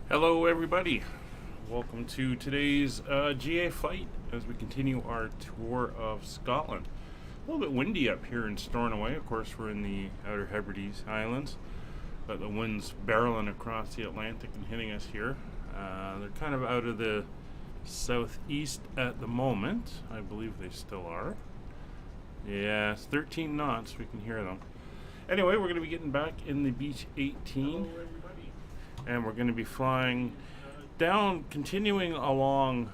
Hello everybody, welcome to today's GA flight as we continue our tour of Scotland. A little bit windy up here in Stornoway. Of course we're in the Outer Hebrides Highlands, but the wind's barreling across the Atlantic and hitting us here. They're kind of out of the southeast at the moment. I believe they still are. Yeah, it's 13 knots, we can hear them. Anyway, we're going to be getting back in the Beech 18. And we're going to be flying down, continuing along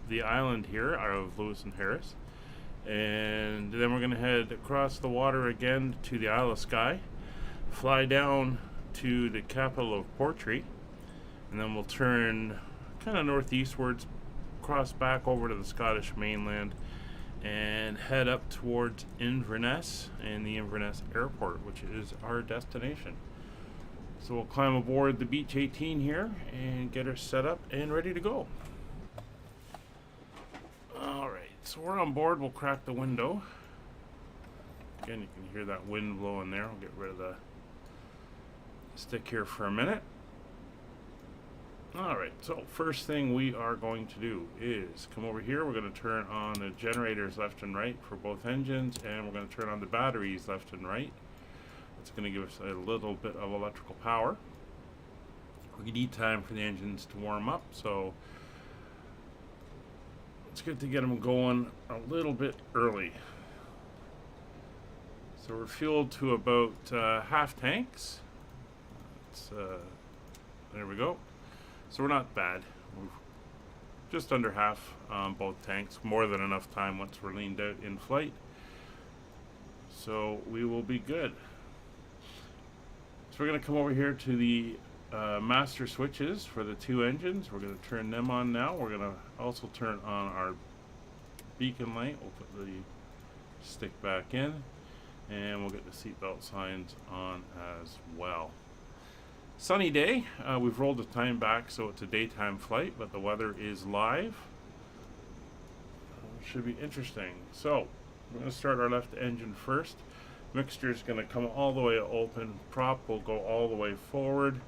the island here out of Lewis and Harris, and then we're going to head across the water again to the Isle of Skye, fly down to the capital of Portree, and then we'll turn kind of northeastwards, cross back over to the Scottish mainland, and head up towards Inverness and the Inverness airport, which is our destination. So we'll climb aboard the Beech 18 here and get her set up and ready to go. Alright, so we're on board. We'll crack the window. Again, you can hear that wind blowing there. I'll get rid of the stick here for a minute. Alright, so first thing we are going to do is come over here. We're going to turn on the generators left and right for both engines, and we're going to turn on the batteries left and right. It's going to give us a little bit of electrical power. We need time for the engines to warm up, so it's good to get them going a little bit early. So we're fueled to about half tanks. There we go. So we're not bad. We're just under half both tanks. More than enough time once we're leaned out in flight. So we will be good. So we're going to come over here to the master switches for the two engines. We're going to turn them on now. We're going to also turn on our beacon light. We'll put the stick back in, and we'll get the seatbelt signs on as well. Sunny day. We've rolled the time back so it's a daytime flight, but the weather is live. Should be interesting. So we're going to start our left engine first. Mixture is going to come all the way open. Prop will go all the way forward,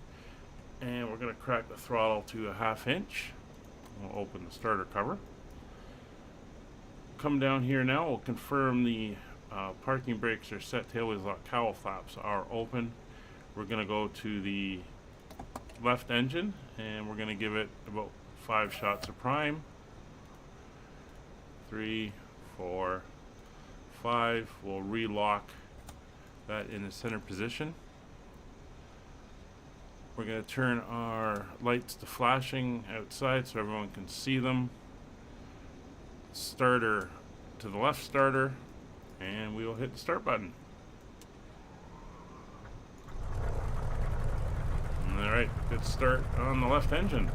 and we're going to crack the throttle to a 1/2 inch. We'll open the starter cover. Come down here now. We'll confirm the parking brakes are set. Tailwheels lock, cowl flaps are open. We're going to go to the left engine, and we're going to give it about 5 shots of prime. 3, 4, 5. We'll relock that in the center position. We're going to turn our lights to flashing outside so everyone can see them. Starter to the left starter, and we will hit the start button. Alright, good start on the left engine.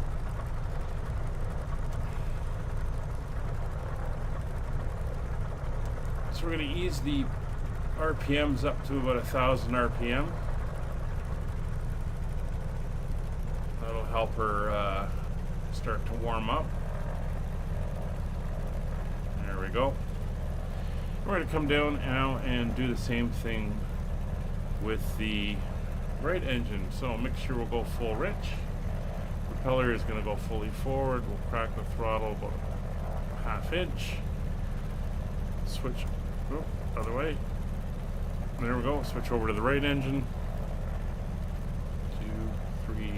So we're going to ease the RPMs up to about 1,000 RPM. That'll help her start to warm up. There we go. We're going to come down now and do the same thing with the right engine. So mixture will go full rich. Propeller is going to go fully forward. We'll crack the throttle about 1/2 inch. Switch other way. There we go. Switch over to the right engine. 2, 3,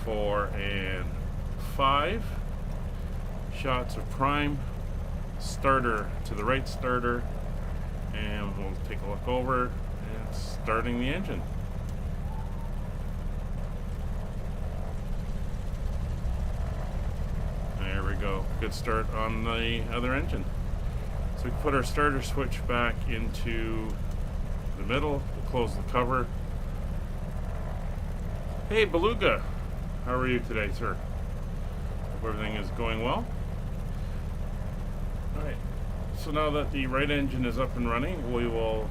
4, and 5 shots of prime. Starter to the right starter, and we'll take a look over and starting the engine. There we go. Good start on the other engine. So we put our starter switch back into the middle. We'll close the cover. Hey Beluga, how are you today, sir? Hope everything is going well. Alright, so now that the right engine is up and running, we will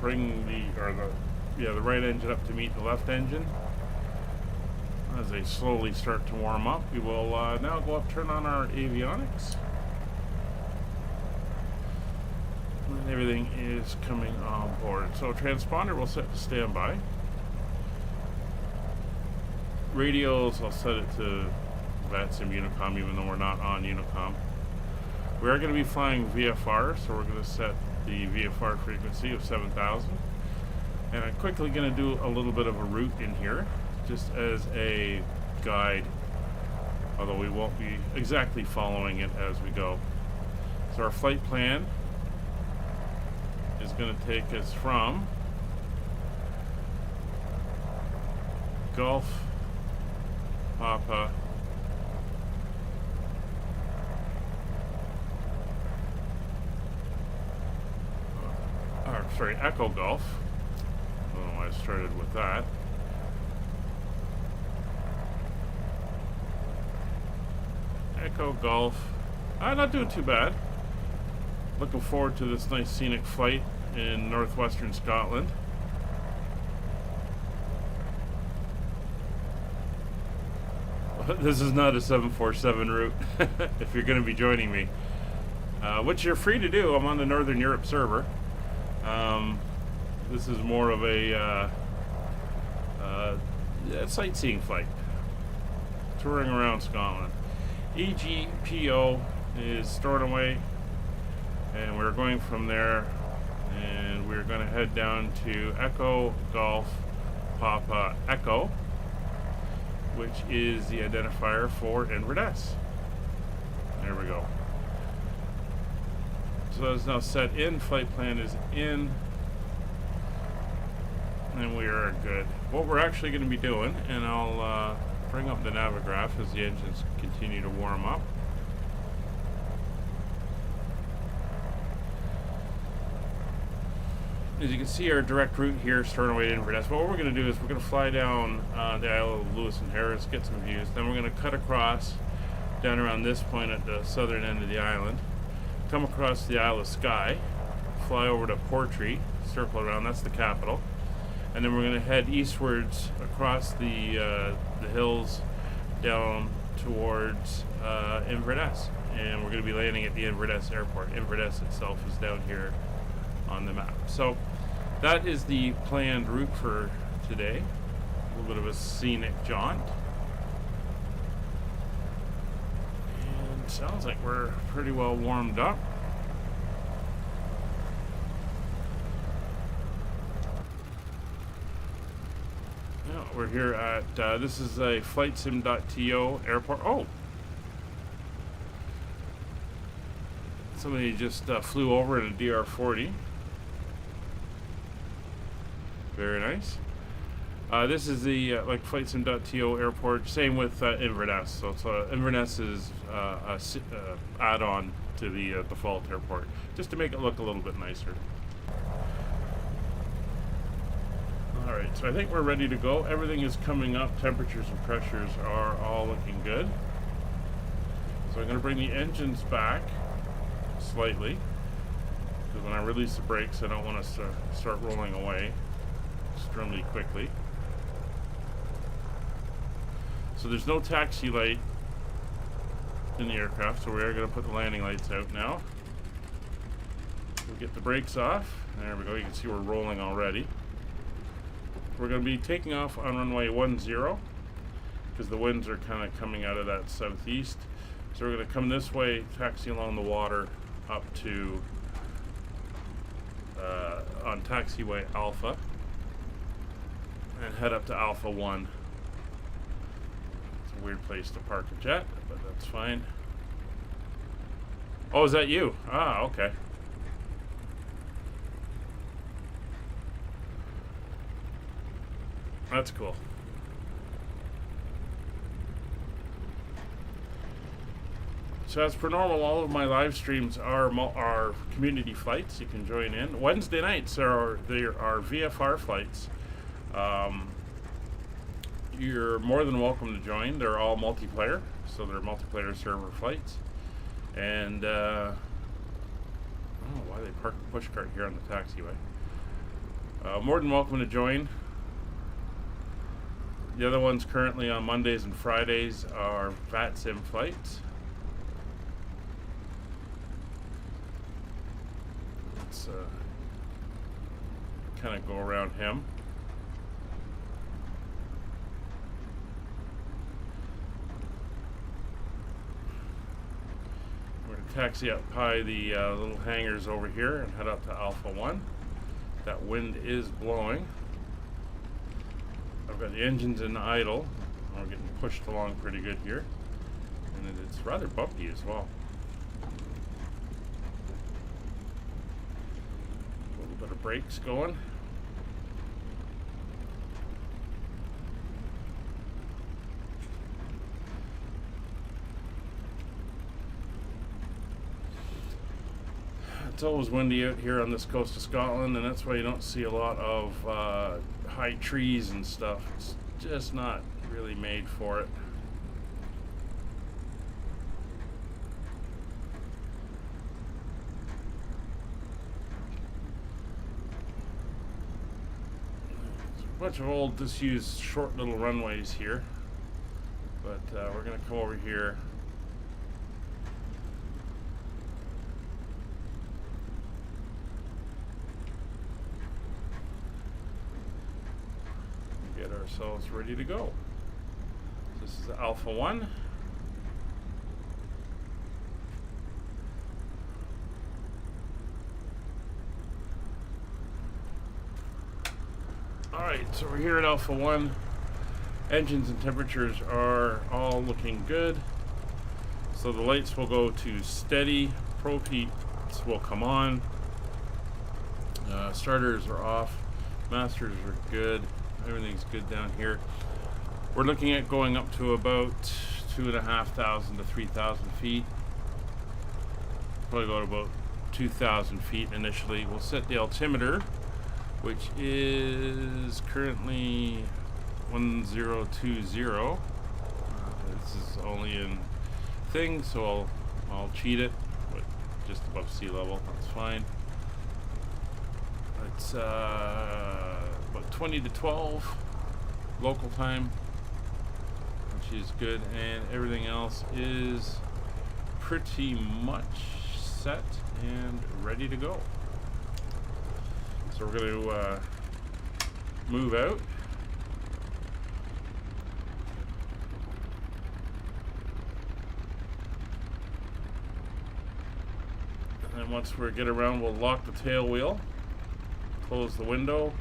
bring the right engine up to meet the left engine. As they slowly start to warm up, we will now go up, turn on our avionics. And everything is coming on board. So transponder will set to standby. radios, I'll set it to VATSIM Unicom, even though we're not on Unicom. We are going to be flying VFR, so we're going to set the VFR frequency of 7,000. And I'm quickly going to do a little bit of a route in here, just as a guide, although we won't be exactly following it as we go. So our flight plan is going to take us from Golf Papa Echo Golf. I don't know why I started with that. Echo Golf. Not doing too bad. Looking forward to this nice scenic flight in northwestern Scotland. This is not a 747 route if you're going to be joining me, which you're free to do. I'm on the Northern Europe server. This is more of a sightseeing flight, touring around Scotland. EGPO is Stornoway, and we're going from there, and we're going to head down to Echo Golf Papa Echo, which is the identifier for Inverness. There we go. So it's now set in, flight plan is in, and we are good. What we're actually going to be doing, and I'll bring up the Navigraph as the engines continue to warm up. As you can see, our direct route here, Stornoway to Inverness. What we're going to do is we're going to fly down the Isle of Lewis and Harris, get some views. Then we're going to cut across down around this point at the southern end of the island, come across the Isle of Skye, fly over to Portree, circle around, that's the capital, and then we're going to head eastwards across the hills down towards Inverness, and we're going to be landing at the Inverness airport. Inverness itself is down here on the map. So that is the planned route for today. A little bit of a scenic jaunt. And sounds like we're pretty well warmed up. Yeah, we're here at, this is a flightsim.to airport. Oh! Somebody just flew over in a DR-40. Very nice. This is the like flightsim.to airport. Same with Inverness. So it's Inverness is a add-on to the default airport, just to make it look a little bit nicer. All right, so I think we're ready to go. Everything is coming up. Temperatures and pressures are all looking good. So I'm going to bring the engines back slightly, because when I release the brakes, I don't want to start rolling away extremely quickly. So there's no taxi light in the aircraft, so we are going to put the landing lights out now. We'll get the brakes off. There we go. You can see we're rolling already. We're going to be taking off on runway 10 because the winds are kind of coming out of that southeast. So we're going to come this way, taxi along the water up to on taxiway Alpha, and head up to Alpha 1. It's a weird place to park a jet, but that's fine. Oh, is that you? Ah, okay. That's cool. So as per normal, all of my live streams are community flights. You can join in. Wednesday nights there are VFR flights. You're more than welcome to join. They're all multiplayer, so they're multiplayer server flights. And I don't know why they parked the push cart here on the taxiway. More than welcome to join. The other ones currently on Mondays and Fridays are VATSIM flights. Let's kind of go around him. taxi up by the little hangars over here and head up to Alpha 1. That wind is blowing. I've got the engines in idle. We're getting pushed along pretty good here. And it's rather bumpy as well. A little bit of brakes going. It's always windy out here on this coast of Scotland, and that's why you don't see a lot of high trees and stuff. It's just not really made for it. There's a bunch of old disused short little runways here, but we're going to come over here. Get ourselves ready to go. This is Alpha 1. Alright, so we're here at Alpha 1. Engines and temperatures are all looking good. So the lights will go to steady. Probe heats will come on. Starters are off. Masters are good. Everything's good down here. We're looking at going up to about 2,500 to 3,000 feet. Probably go to about 2,000 feet initially. We'll set the altimeter, which is currently 1020. This is only in thing, so I'll cheat it, but just above sea level. That's fine. It's about 20 to 12 local time, which is good, and everything else is pretty much set and ready to go. So we're going to move out. And then once we get around, we'll lock the tail wheel, close the window,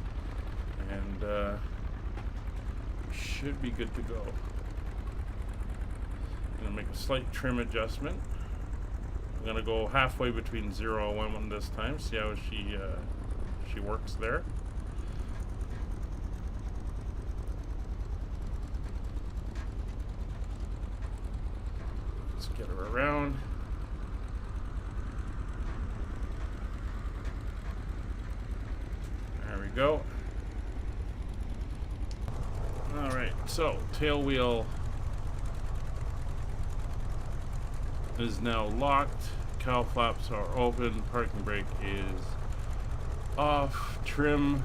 and should be good to go. I'm going to make a slight trim adjustment. I'm going to go halfway between 0 and 1 this time, see how she works there. Let's get her around. There we go. Alright, so tail wheel is now locked. Cowl flaps are open. Parking brake is off. Trim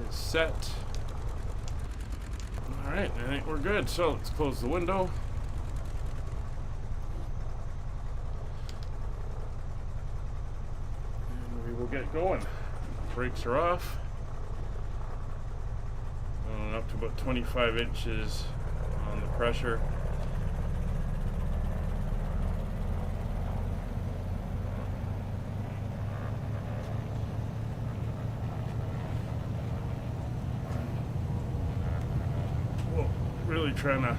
is set. Alright, I think we're good. So let's close the window. And we will get going. Brakes are off. Going up to about 25 inches on the pressure. Really trying to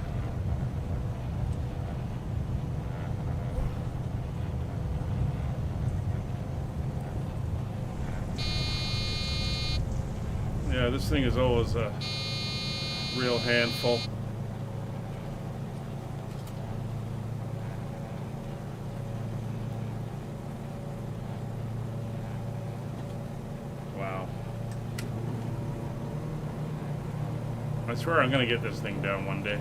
this thing is always a real handful. Wow. I swear I'm going to get this thing down one day.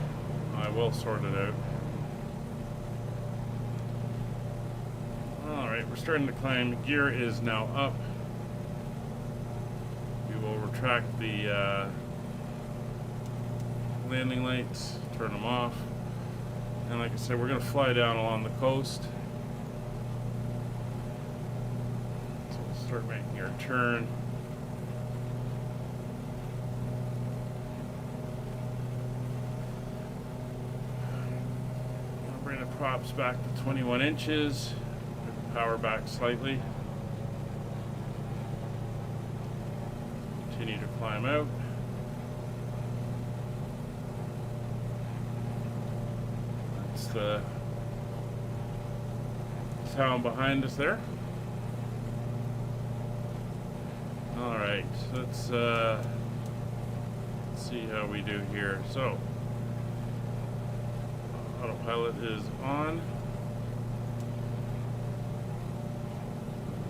I will sort it out. Alright, we're starting to climb. The gear is now up. We will retract the landing lights, turn them off. And like I said, we're going to fly down along the coast. So we'll start making our turn. I'll bring the props back to 21 inches. Power back slightly. Continue to climb out. That's the town behind us there. Alright, let's see how we do here. So, autopilot is on.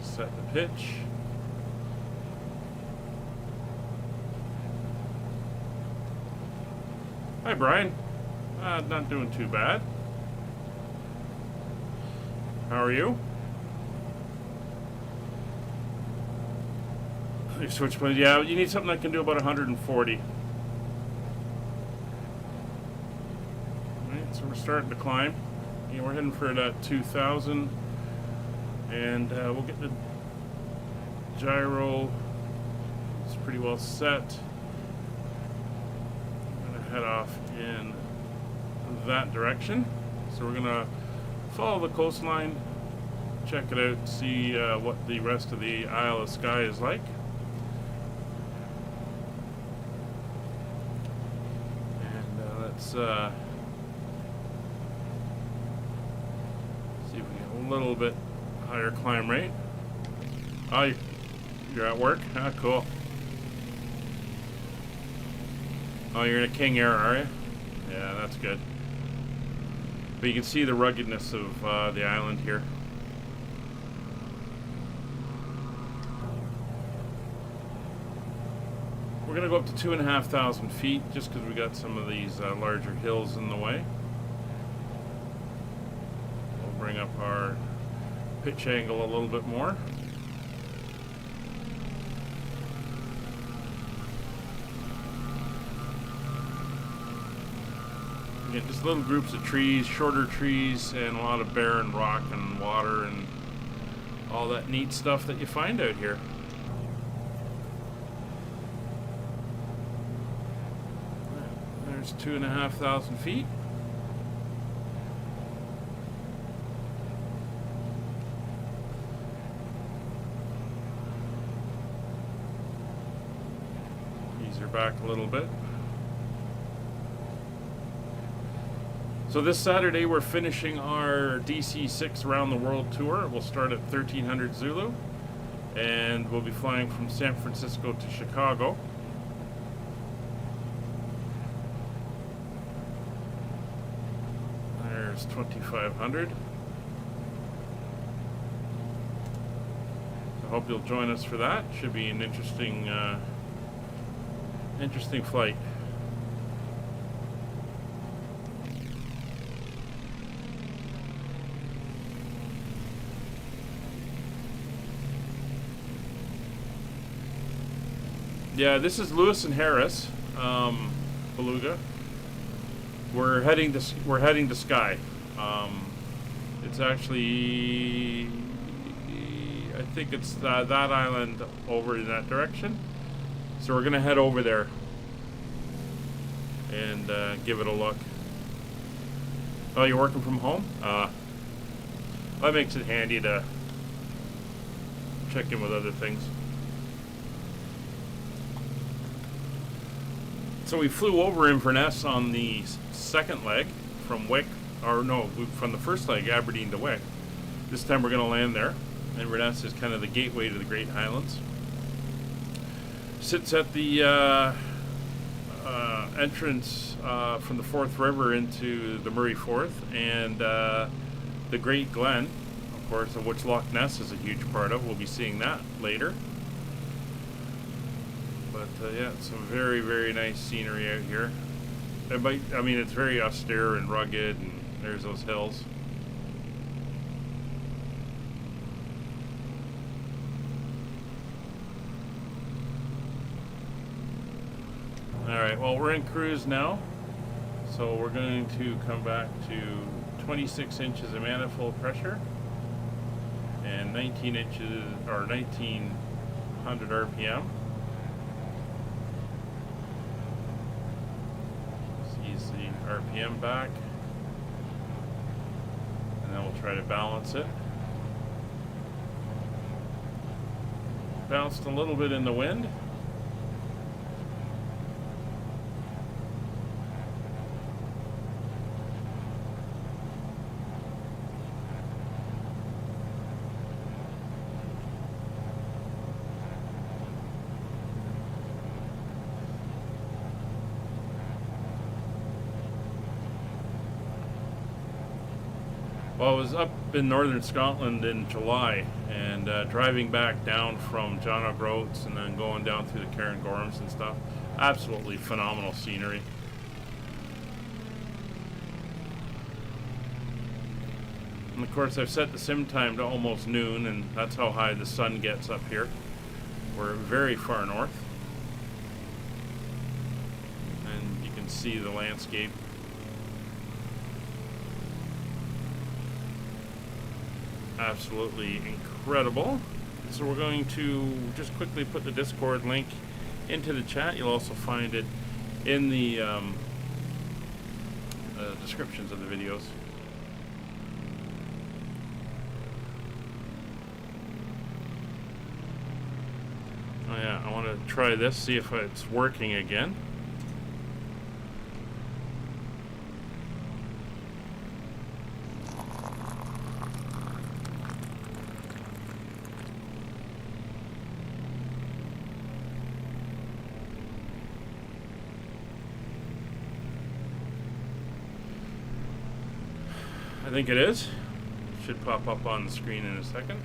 Set the pitch. Hi, Brian. Not doing too bad. How are you? Your switchblade, yeah, you need something that can do about 140. Alright, so we're starting to climb. Yeah, we're heading for that 2,000. And we'll get the gyro. It's pretty well set. I'm going to head off in that direction. So we're going to follow the coastline, check it out, see what the rest of the Isle of Skye is like. And let's see if we get a little bit higher climb rate. Oh, you're at work? Ah, cool. Oh, you're in a King Air, are you? Yeah, that's good. But you can see the ruggedness of the island here. We're going to go up to 2,500 feet just because we got some of these larger hills in the way. We'll bring up our pitch angle a little bit more. Again, just little groups of trees, shorter trees, and a lot of barren rock and water and all that neat stuff that you find out here. There's 2,500 feet. Ease her back a little bit. So this Saturday we're finishing our DC6 Around the World tour. We'll start at 1300 Zulu and we'll be flying from San Francisco to Chicago. There's 2,500. I hope you'll join us for that. Should be an interesting flight. Yeah, this is Lewis and Harris, Beluga. We're heading to Skye. It's actually, I think it's that island over in that direction. So we're gonna head over there and give it a look. Oh, you're working from home? That makes it handy to check in with other things. So we flew over Inverness on the second leg from Wick, or no, from the first leg, Aberdeen to Wick. This time we're going to land there. Inverness is kind of the gateway to the Great Highlands. Sits at the entrance from the Forth River into the Murray Forth and the Great Glen, of course, of which Loch Ness is a huge part of. We'll be seeing that later. But yeah, some very, very nice scenery out here. I mean, it's very austere and rugged, and there's those hills. Alright, well, we're in cruise now. So we're going to come back to 26 inches of manifold pressure and 19 inches or 1900 RPM. Let's ease the RPM back, and then we'll try to balance it. Bounced a little bit in the wind. Well, I was up in northern Scotland in July, and driving back down from John O'Groats and then going down through the Cairngorms and stuff. Absolutely phenomenal scenery. And of course, I've set the sim time to almost noon, and that's how high the sun gets up here. We're very far north, and you can see the landscape. Absolutely incredible. So we're going to just quickly put the Discord link into the chat. You'll also find it in the descriptions of the videos. Oh yeah, I want to try this, see if it's working again. I think it is. Should pop up on the screen in a second.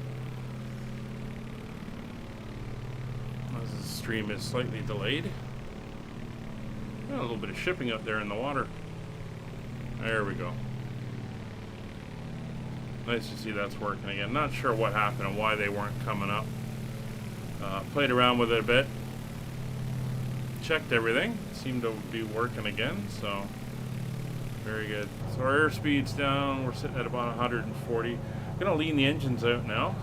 As the stream is slightly delayed. Got a little bit of shipping up there in the water. There we go. Nice to see that's working again. Not sure what happened and why they weren't coming up. Played around with it a bit. Checked everything. Seemed to be working again, so very good. So our airspeed's down. We're sitting at about 140. I'm gonna lean the engines out now.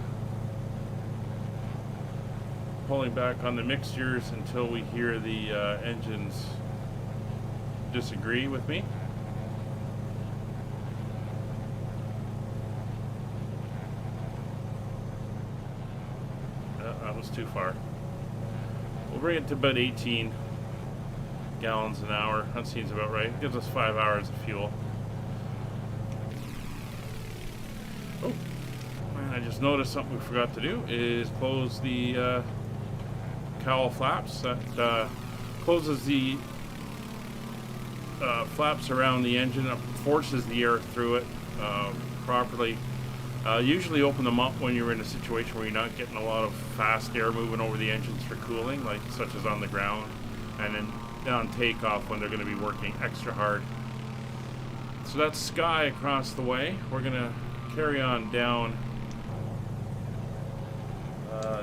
Pulling back on the mixtures until we hear the engines disagree with me. That was too far. We'll bring it to about 18 gallons an hour. That seems about right. Gives us 5 hours of fuel. Oh, and I just noticed something we forgot to do is close the cowl flaps. That closes the flaps around the engine up, forces the air through it properly. Usually open them up when you're in a situation where you're not getting a lot of fast air moving over the engines for cooling, like such as on the ground, and then on takeoff when they're going to be working extra hard. So that's Sky across the way. We're going to carry on down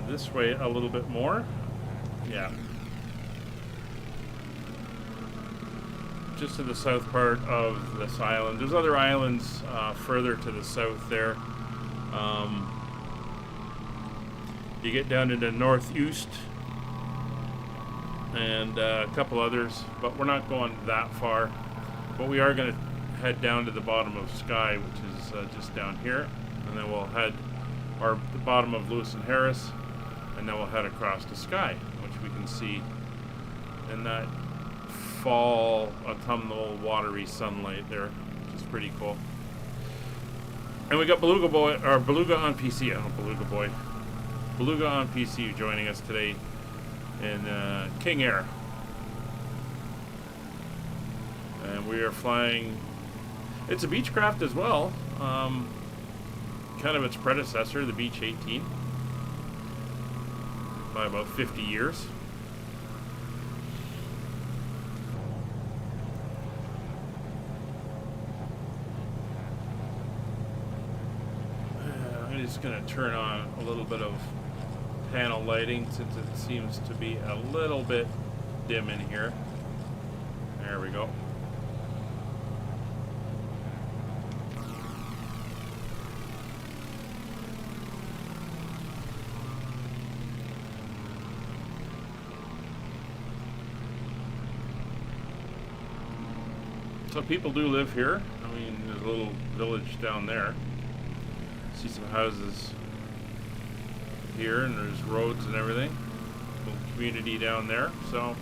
this way a little bit more. Yeah. Just to the south part of this island. There's other islands further to the south there. You get down into North Uist and a couple others, but we're not going that far. But we are going to head down to the bottom of Skye, which is just down here, and then we'll head, or the bottom of Lewis and Harris, and then we'll head across to Skye, which we can see in that fall, autumnal, watery sunlight there, which is pretty cool. And we got Beluga Boy, or Beluga on PC, I don't know, Beluga Boy, Beluga on PC joining us today in King Air. And we are flying, it's a Beechcraft as well, kind of its predecessor, the Beech 18, by about 50 years. I'm just going to turn on a little bit of panel lighting since it seems to be a little bit dim in here. There we go. So people do live here. I mean, there's a little village down there. See some houses here, and there's roads and everything. Little community down there. So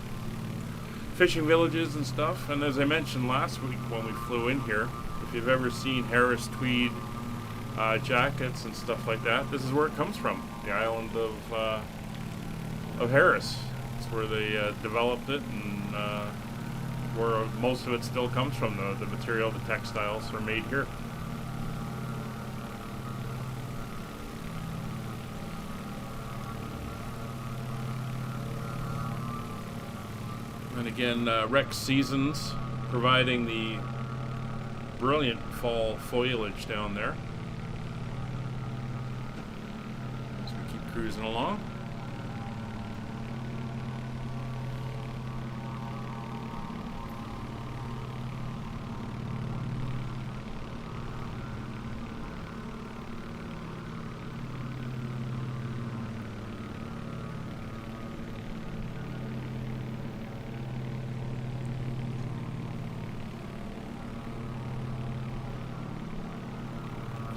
fishing villages and stuff. And as I mentioned last week when we flew in here, if you've ever seen Harris tweed jackets and stuff like that, this is where it comes from. The island of Harris. It's where they developed it, and where most of it still comes from. The material, the textiles are made here. And again, Rex Seasons providing the brilliant fall foliage down there as we keep cruising along.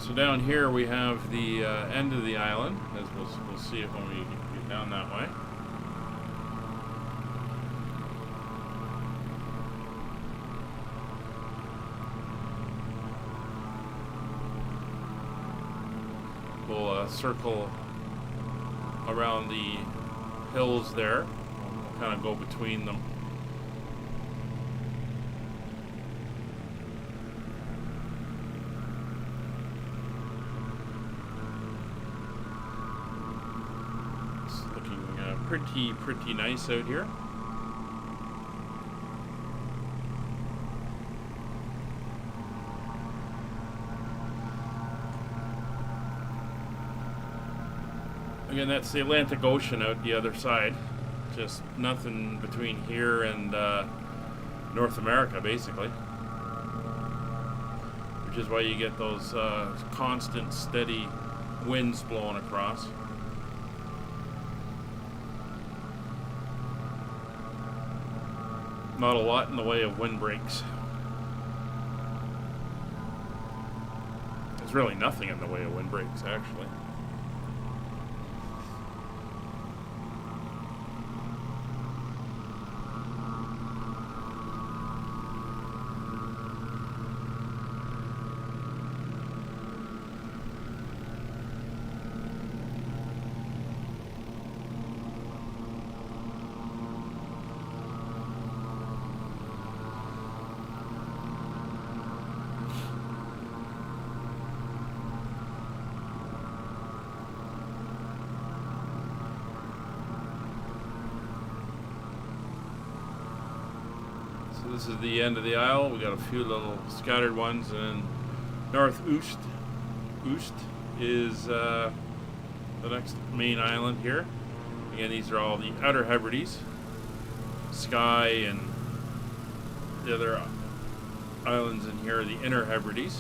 So down here we have the end of the island, as we'll see it when we get down that way. We'll circle around the hills there. We'll kind of go between them. Pretty nice out here. Again, that's the Atlantic Ocean out the other side. Just nothing between here and North America, basically. Which is why you get those constant, steady winds blowing across. Not a lot in the way of windbreaks. There's really nothing in the way of windbreaks, actually. This is the end of the isle. We got a few little scattered ones, and North Oost is the next main island here. Again, these are all the Outer Hebrides, Skye, and the other islands in here are the Inner Hebrides.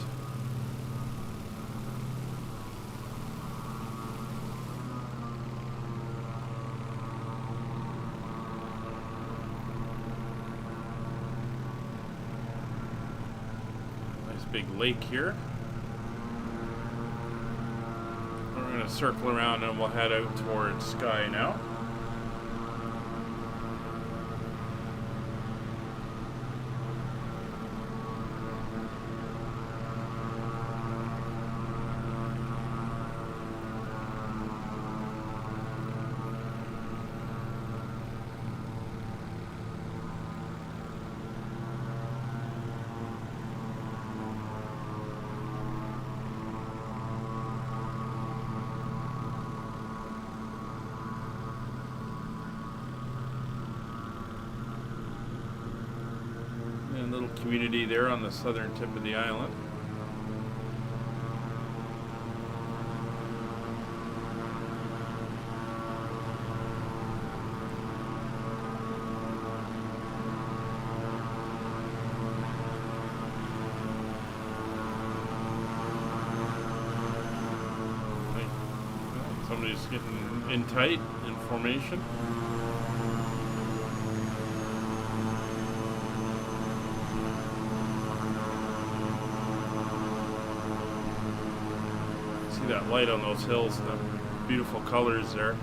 Big lake here. We're going to circle around and we'll head out towards Skye now. Little community there on the southern tip of the island. Somebody's getting in tight in formation. that light on those hills, the beautiful colors there.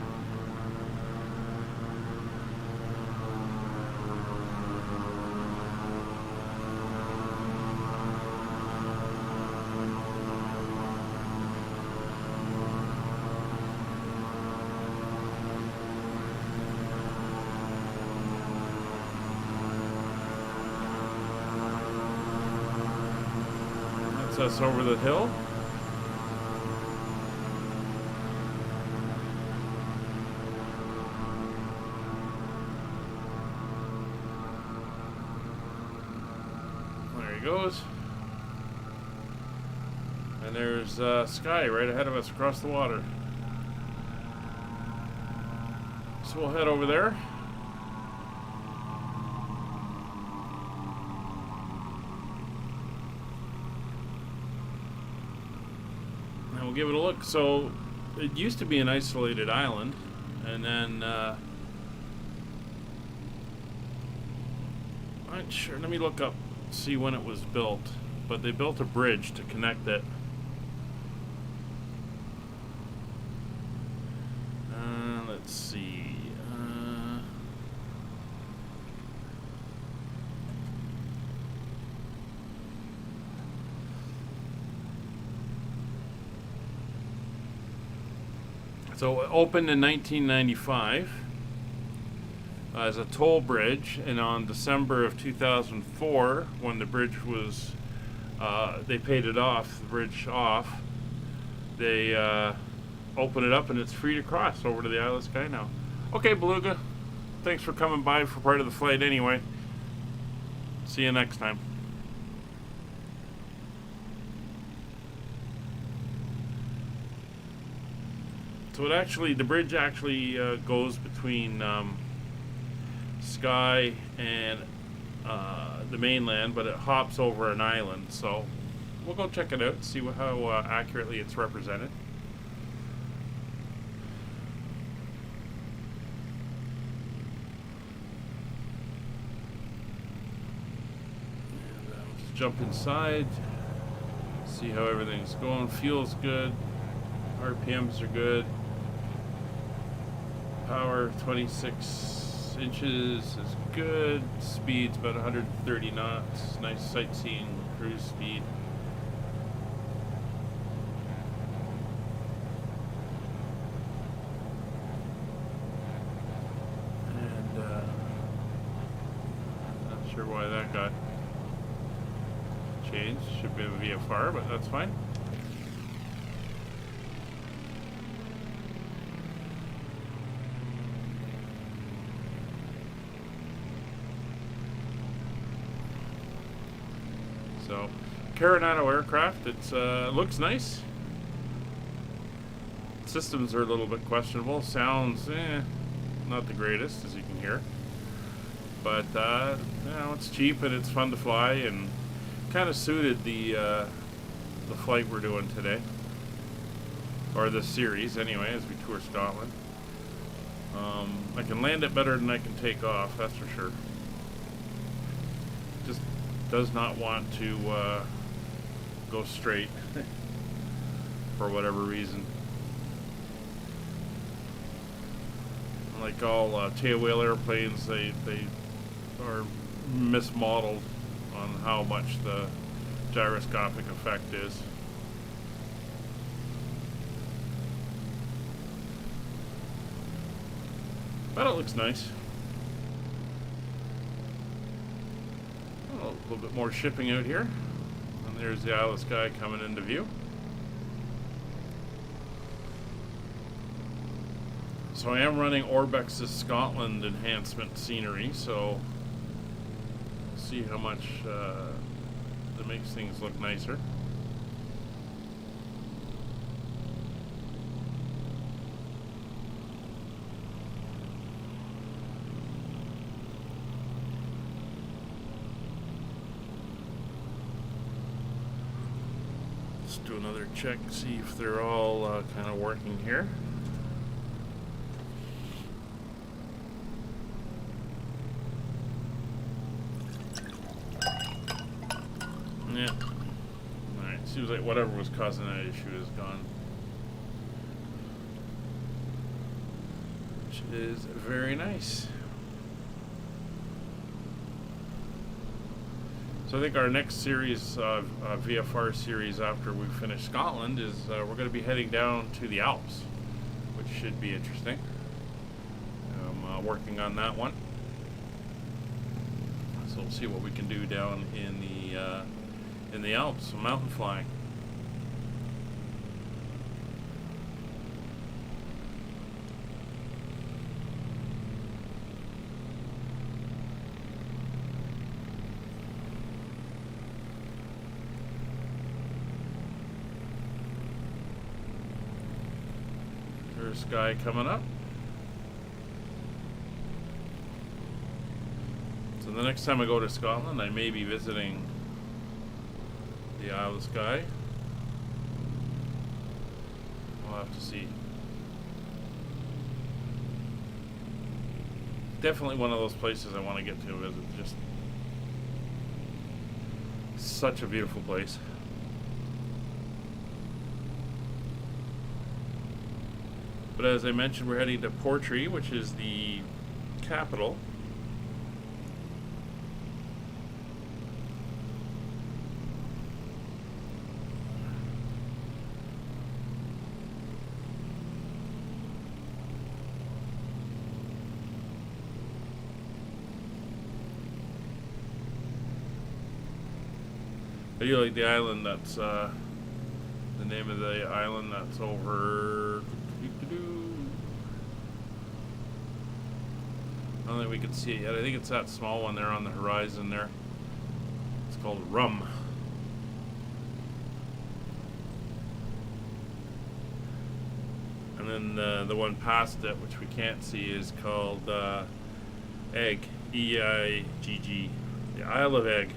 That's us over the hill. Goes, and there's sky right ahead of us across the water, so we'll head over there. And we'll give it a look. So it used to be an isolated island, and then I'm sure, let me look up, see when it was built, but they built a bridge to connect it. Let's see. So it opened in 1995. As a toll bridge, and on December of 2004, when the bridge was, they paid it off, the bridge off, they opened it up and it's free to cross over to the Isle of Skye now. Okay, Beluga, thanks for coming by for part of the flight anyway. See you next time. So it actually, the bridge actually goes between Skye and the mainland, but it hops over an island, so we'll go check it out, see how accurately it's represented. And let's jump inside, see how everything's going. Fuel's good, RPMs are good, power 26 inches is good, speed's about 130 knots, nice sightseeing cruise speed. And not sure why that got changed, should be a VFR, but that's fine. So, Coronado aircraft, it's looks nice. Systems are a little bit questionable. Sounds, not the greatest, as you can hear. But, you know, it's cheap and it's fun to fly, and kind of suited the flight we're doing today. Or this series, anyway, as we tour Scotland. I can land it better than I can take off, that's for sure. Just does not want to go straight for whatever reason. Like all tailwheel airplanes, they are mismodeled on how much the gyroscopic effect is. But it looks nice. A little bit more shipping out here. And there's the Isle of Skye coming into view. So I am running Orbex's Scotland enhancement scenery, so see how much that makes things look nicer. Let's do another check, see if they're all kind of working here. Yeah. Alright, seems like whatever was causing that issue is gone. is very nice. So I think our next series, VFR series after we finish Scotland, is we're going to be heading down to the Alps, which should be interesting. I'm working on that one. So we'll see what we can do down in the Alps, so mountain flying. There's sky coming up. So the next time I go to Scotland, I may be visiting the Isle of Skye. We'll have to see. Definitely one of those places I want to get to visit. Just such a beautiful place. But as I mentioned, we're heading to Portree, which is the capital. I do like the island that's, the name of the island that's over... I don't think we can see it yet. I think it's that small one there on the horizon there. It's called Rum. And then the one past it, which we can't see, is called Egg. E-I-G-G. The Isle of Egg.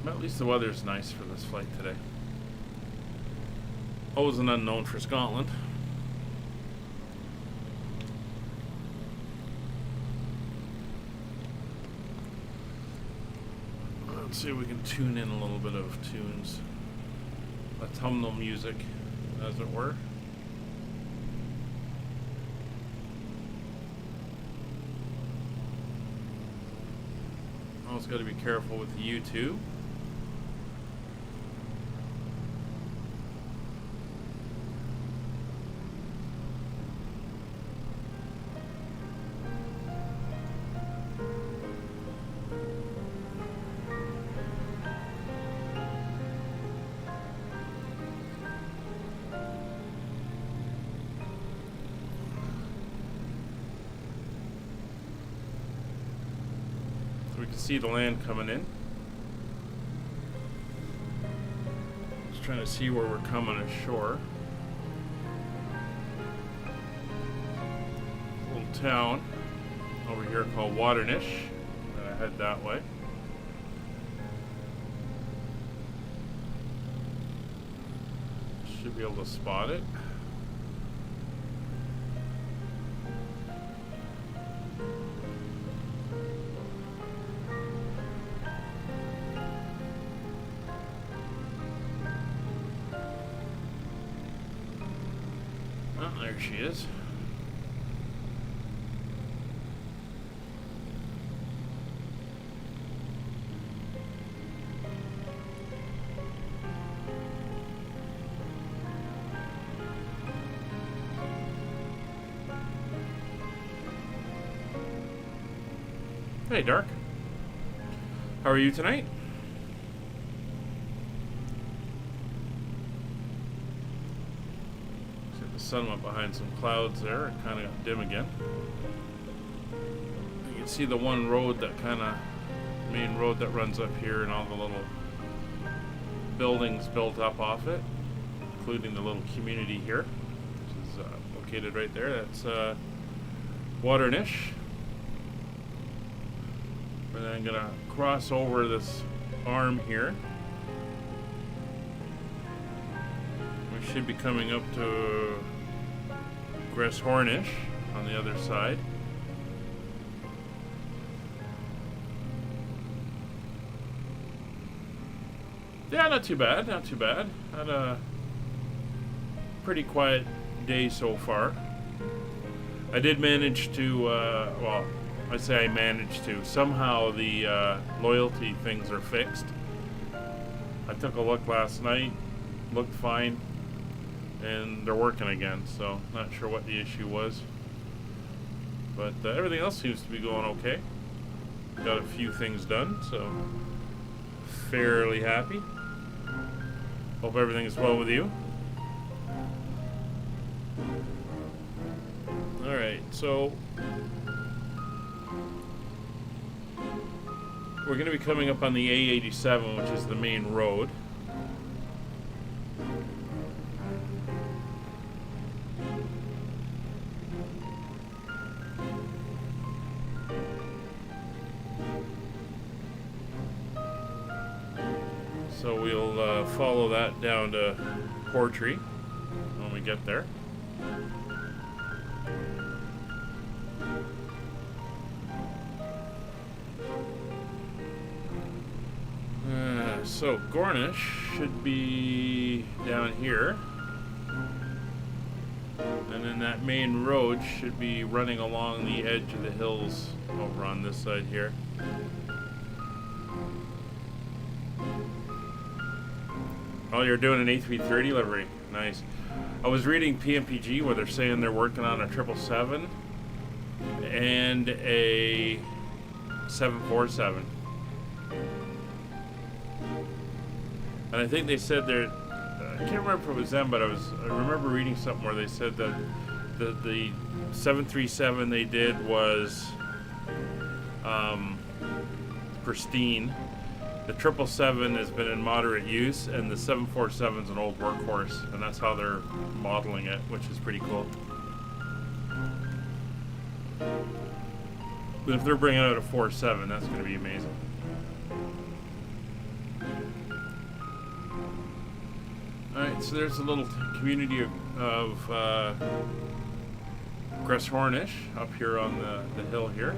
At least the weather's nice for this flight today. Always an unknown for Scotland. Let's see if we can tune in a little bit of tunes. Autumnal music, as it were. Always got to be careful with YouTube. We can see the land coming in. Just trying to see where we're coming ashore. A little town over here called Waternish. I head that way. Should be able to spot it. There she is. Hey, Dark. How are you tonight? Sun went behind some clouds there. It kind of got dim again. You can see the one road, that kind of main road that runs up here, and all the little buildings built up off it, including the little community here, which is located right there. That's Waternish. And then I'm gonna cross over this arm here. We should be coming up to Hornish on the other side. Yeah, not too bad, not too bad. Had a pretty quiet day so far. I did manage to, well, I say I managed to. Somehow the loyalty things are fixed. I took a look last night, looked fine, and they're working again, so not sure what the issue was. But everything else seems to be going okay. Got a few things done, so fairly happy. Hope everything is well with you. Alright, so we're going to be coming up on the A87, which is the main road. So we'll follow that down to Portree when we get there. So Gornish should be down here, and then that main road should be running along the edge of the hills over on this side here. Oh, you're doing an A330 livery. Nice. I was reading PMPG where they're saying they're working on a 777 and a 747. And I think they said they're, I can't remember if it was them, but I remember reading something where they said that the 737 they did was pristine. The 777 has been in moderate use, and the 747 is an old workhorse, and that's how they're modeling it, which is pretty cool. But if they're bringing out a 47, that's going to be amazing. Alright, so there's a little community of Hornish up here on the hill here.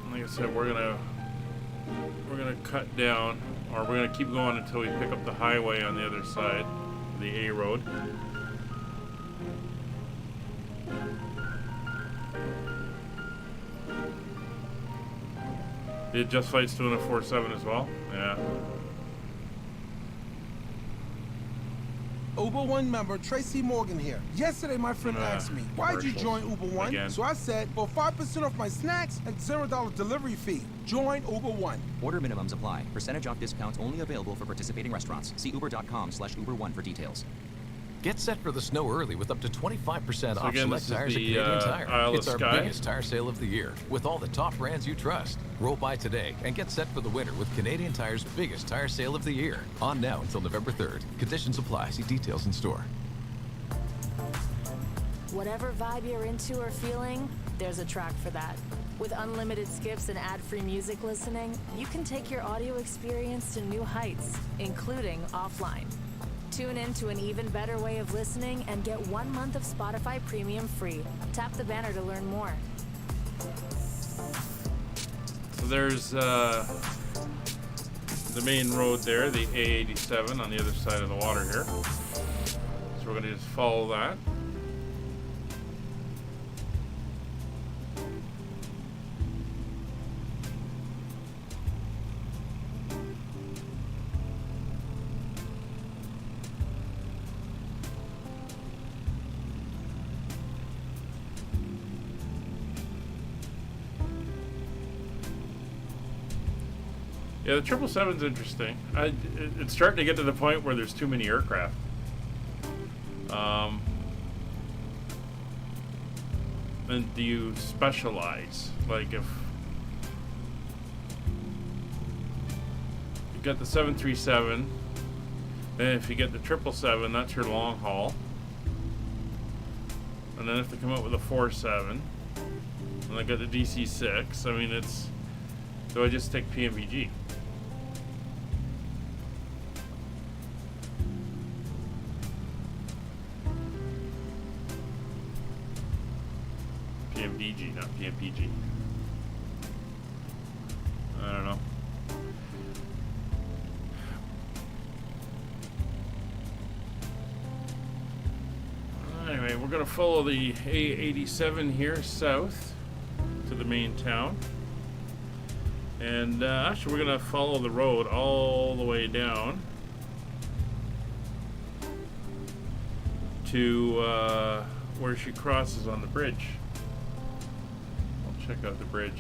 Like I said, we're gonna cut down, or we're gonna keep going until we pick up the highway on the other side, the A road. Did Just Fight's doing a 4.7 as well? Yeah. Uber One member Tracy Morgan here. Yesterday, my friend asked me, why'd you join Uber One? Again. So I said, for 5% off my snacks and $0 delivery fee, join Uber One. Order minimums apply. Percentage off discounts only available for participating restaurants. See uber.com/Uber1 for details. Get set for the snow early with up to 25% off again, select tires at the, Canadian Tire. Isle It's of our Skye. biggest tire sale of the year with all the top brands you trust. Roll by today and get set for the winter with Canadian Tire's biggest tire sale of the year. On now until November 3rd. Conditions apply. See details in store. Whatever vibe you're into or feeling, there's a track for that. With unlimited skips and ad-free music listening, you can take your audio experience to new heights, including offline. Tune in to an even better way of listening and get 1 month of Spotify Premium free. Tap the banner to learn more. So there's the main road there, the A87 on the other side of the water here. So we're going to just follow that. Yeah, the 777's interesting. It's starting to get to the point where there's too many aircraft. And do you specialize? Like if you got the 737, then if you get the 777, that's your long haul. And then if they come up with a 47, and they got the DC-6, I mean it's. Do I just take PMVG? PMPG, not PMPG. I don't know. Anyway, we're going to follow the A87 here south to the main town. And actually, we're going to follow the road all the way down to where she crosses on the bridge. I'll check out the bridge.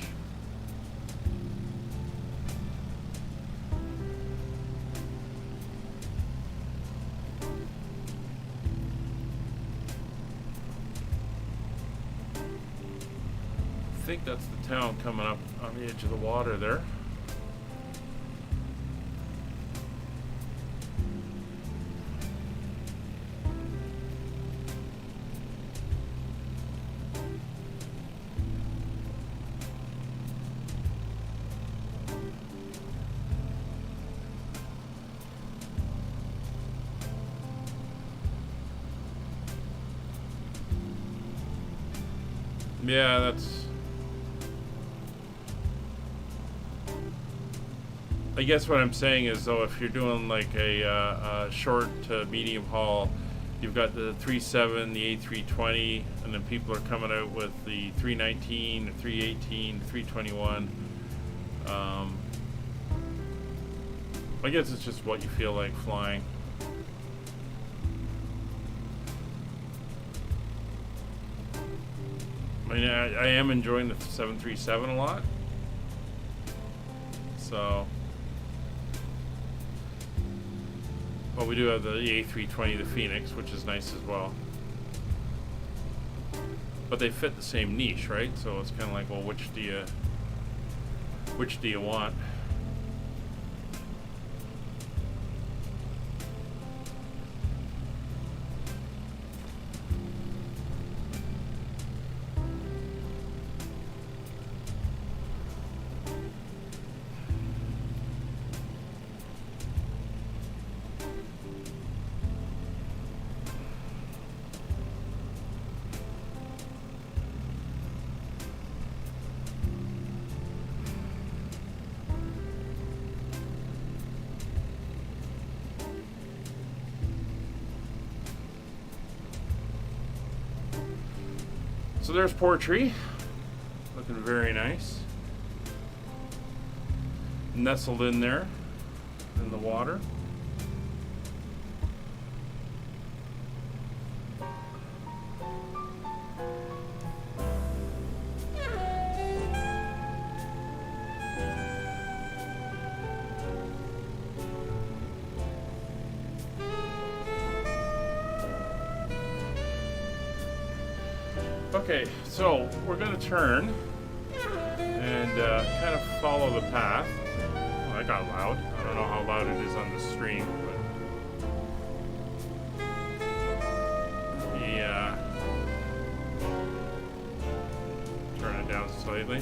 I think that's the town coming up on the edge of the water there. Yeah, that's... I guess what I'm saying is, though, if you're doing like a short to medium haul, you've got the 3.7, the A320, and then people are coming out with the 319, the 318, 321. I guess it's just what you feel like flying. I mean, I am enjoying the 737 a lot. So... Well, we do have the A320, the Phoenix, which is nice as well. But they fit the same niche, right? So it's kind of like, well, which do you want? So there's Portree, looking very nice, nestled in there in the water. Okay, so we're going to turn and kind of follow the path. Oh, that got loud. I don't know how loud it is on the stream, but yeah. Turn it down slightly.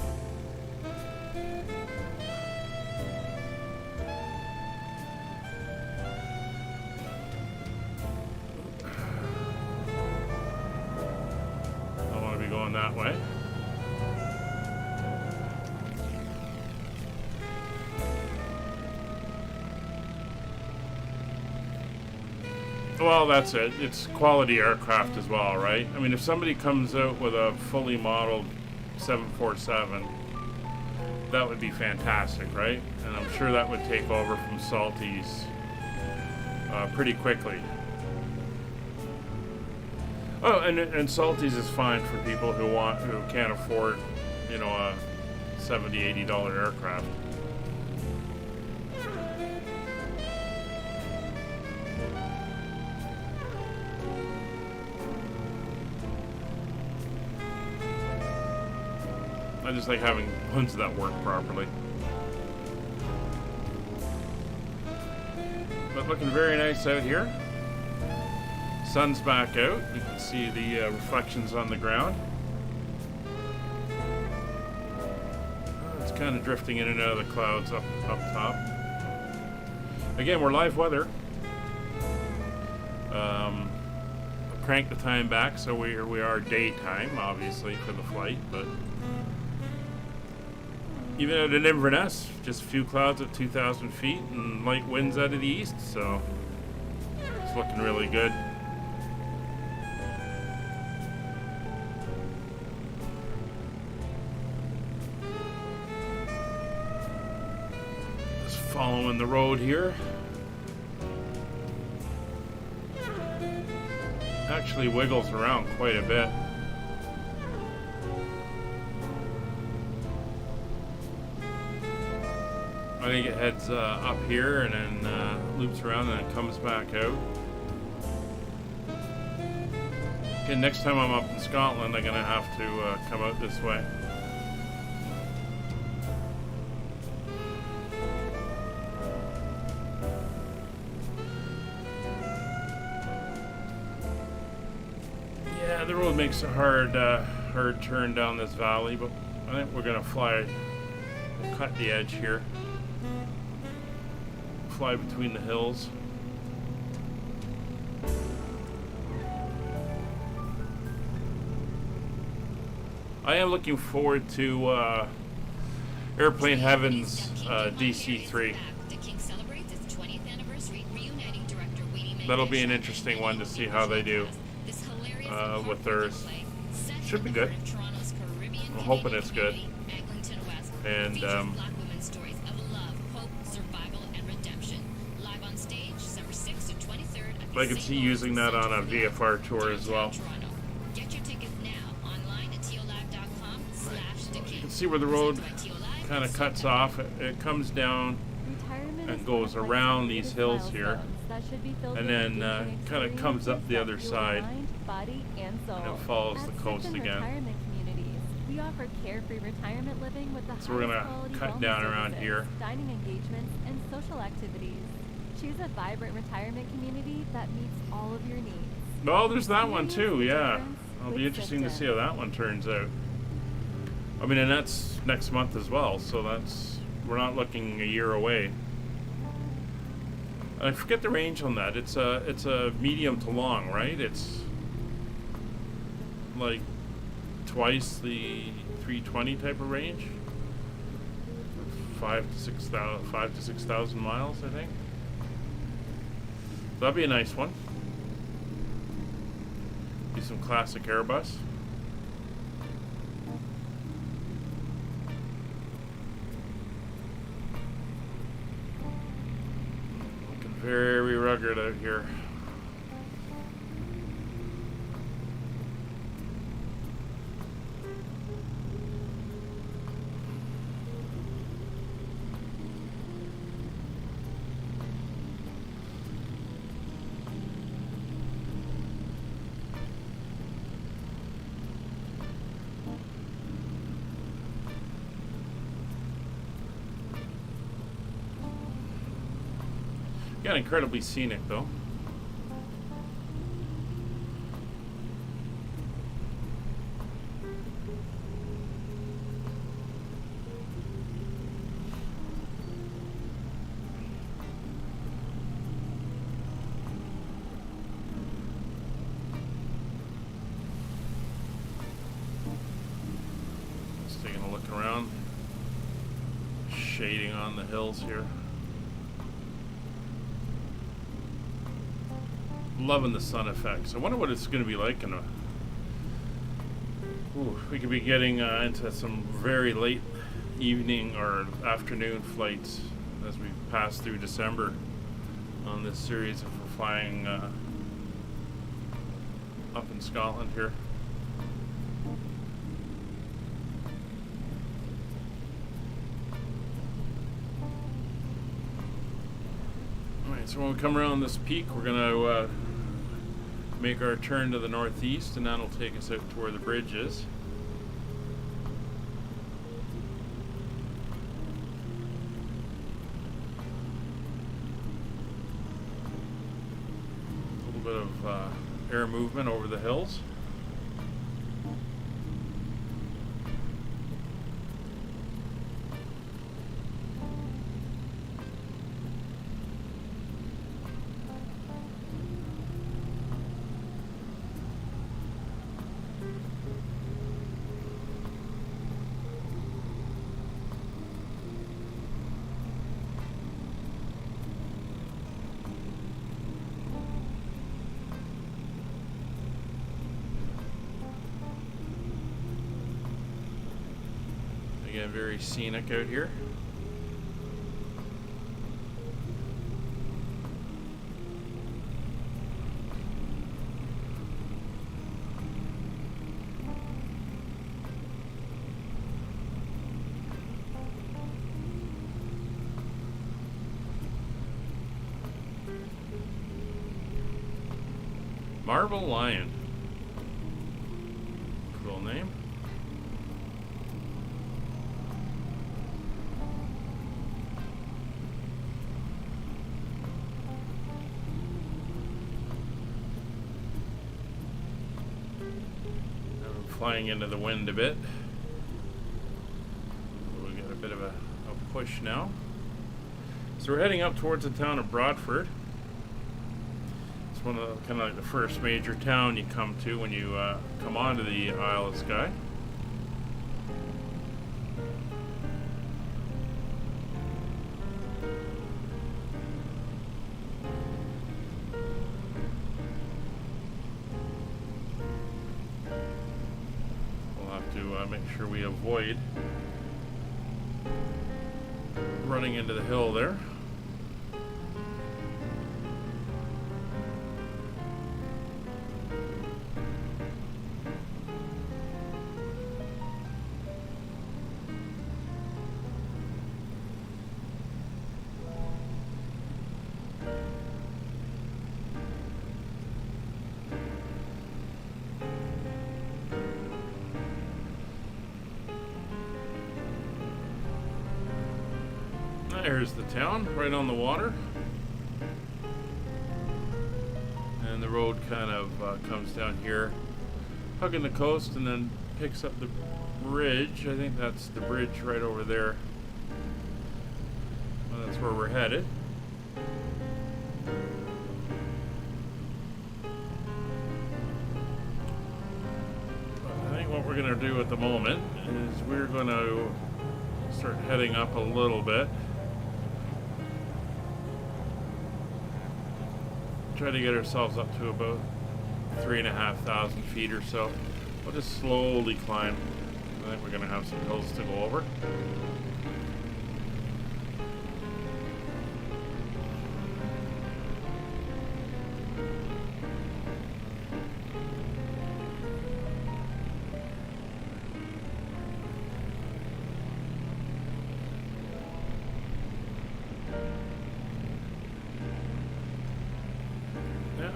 That way. Well, that's it. It's quality aircraft as well, right? I mean, if somebody comes out with a fully modeled 747, that would be fantastic, right? And I'm sure that would take over from Salty's pretty quickly. Oh, and Salty's is fine for people who can't afford, you know, a $70, $80 aircraft. I just like having ones that work properly. But looking very nice out here. Sun's back out. You can see the reflections on the ground. It's kind of drifting in and out of the clouds up top. Again, we're live weather. crank the time back so we are daytime, obviously, for the flight, but even out in Inverness, just a few clouds at 2,000 feet and light winds out of the east, so it's looking really good. Just following the road here. Actually wiggles around quite a bit. I think it heads up here and then loops around and then comes back out. Okay, next time I'm up in Scotland, I'm gonna have to come out this way. Yeah, the road makes a hard turn down this valley, but I think we're gonna cut the edge here. Fly between the hills. I am looking forward to Airplane Heaven's DC3. That'll be an interesting one to see how they do with theirs. Should be good. I'm hoping it's good. And I could see using that on a VFR tour as well. You can see where the road kind of cuts off. It comes down and goes around these hills here, and then kind of comes up the other side and follows the coast again. We offer carefree retirement living with the So we're gonna cut down around services, here. dining engagements, and social activities. Choose a vibrant retirement community that meets all of your needs. Well, there's that one Experience too, the yeah. difference It'll with be interesting to Sifton. see how that one turns out. I mean, and that's next month as well, so we're not looking a year away. I forget the range on that. It's a medium to long, right? It's like twice the 320 type of range. 5 to 6,000 miles, I think. That'd be a nice one. Be some classic Airbus. Looking very rugged out here. Got incredibly scenic though. Just taking a look around. Shading on the hills here. Loving the sun effects. I wonder what it's going to be like in a... Ooh, we could be getting into some very late evening or afternoon flights as we pass through December on this series if we're flying up in Scotland here. Alright, so when we come around this peak, we're going to make our turn to the northeast, and that'll take us out to where the bridge is. A little bit of air movement over the hills. Again, very scenic out here. Marble Lion. Cool name. I'm flying into the wind a bit. We got a bit of a push now. So we're heading up towards the town of Broadford. It's one of the, kind of like the first major town you come to when you come onto the Isle of Skye. We'll have to make sure we avoid running into the hill there. There's the town, right on the water. And the road kind of comes down here, hugging the coast, and then picks up the bridge. I think that's the bridge right over there. Well, that's where we're headed. I think what we're going to do at the moment is we're going to start heading up a little bit. Try to get ourselves up to about 3,500 feet or so. We'll just slowly climb. I think we're going to have some hills to go over.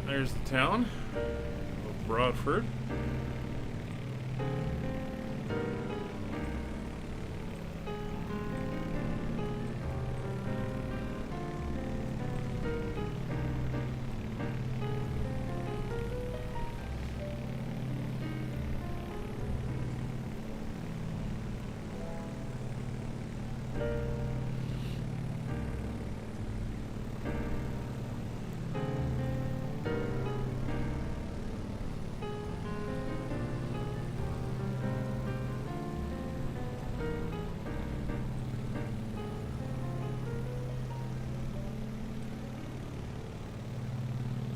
There's the town of Broadford.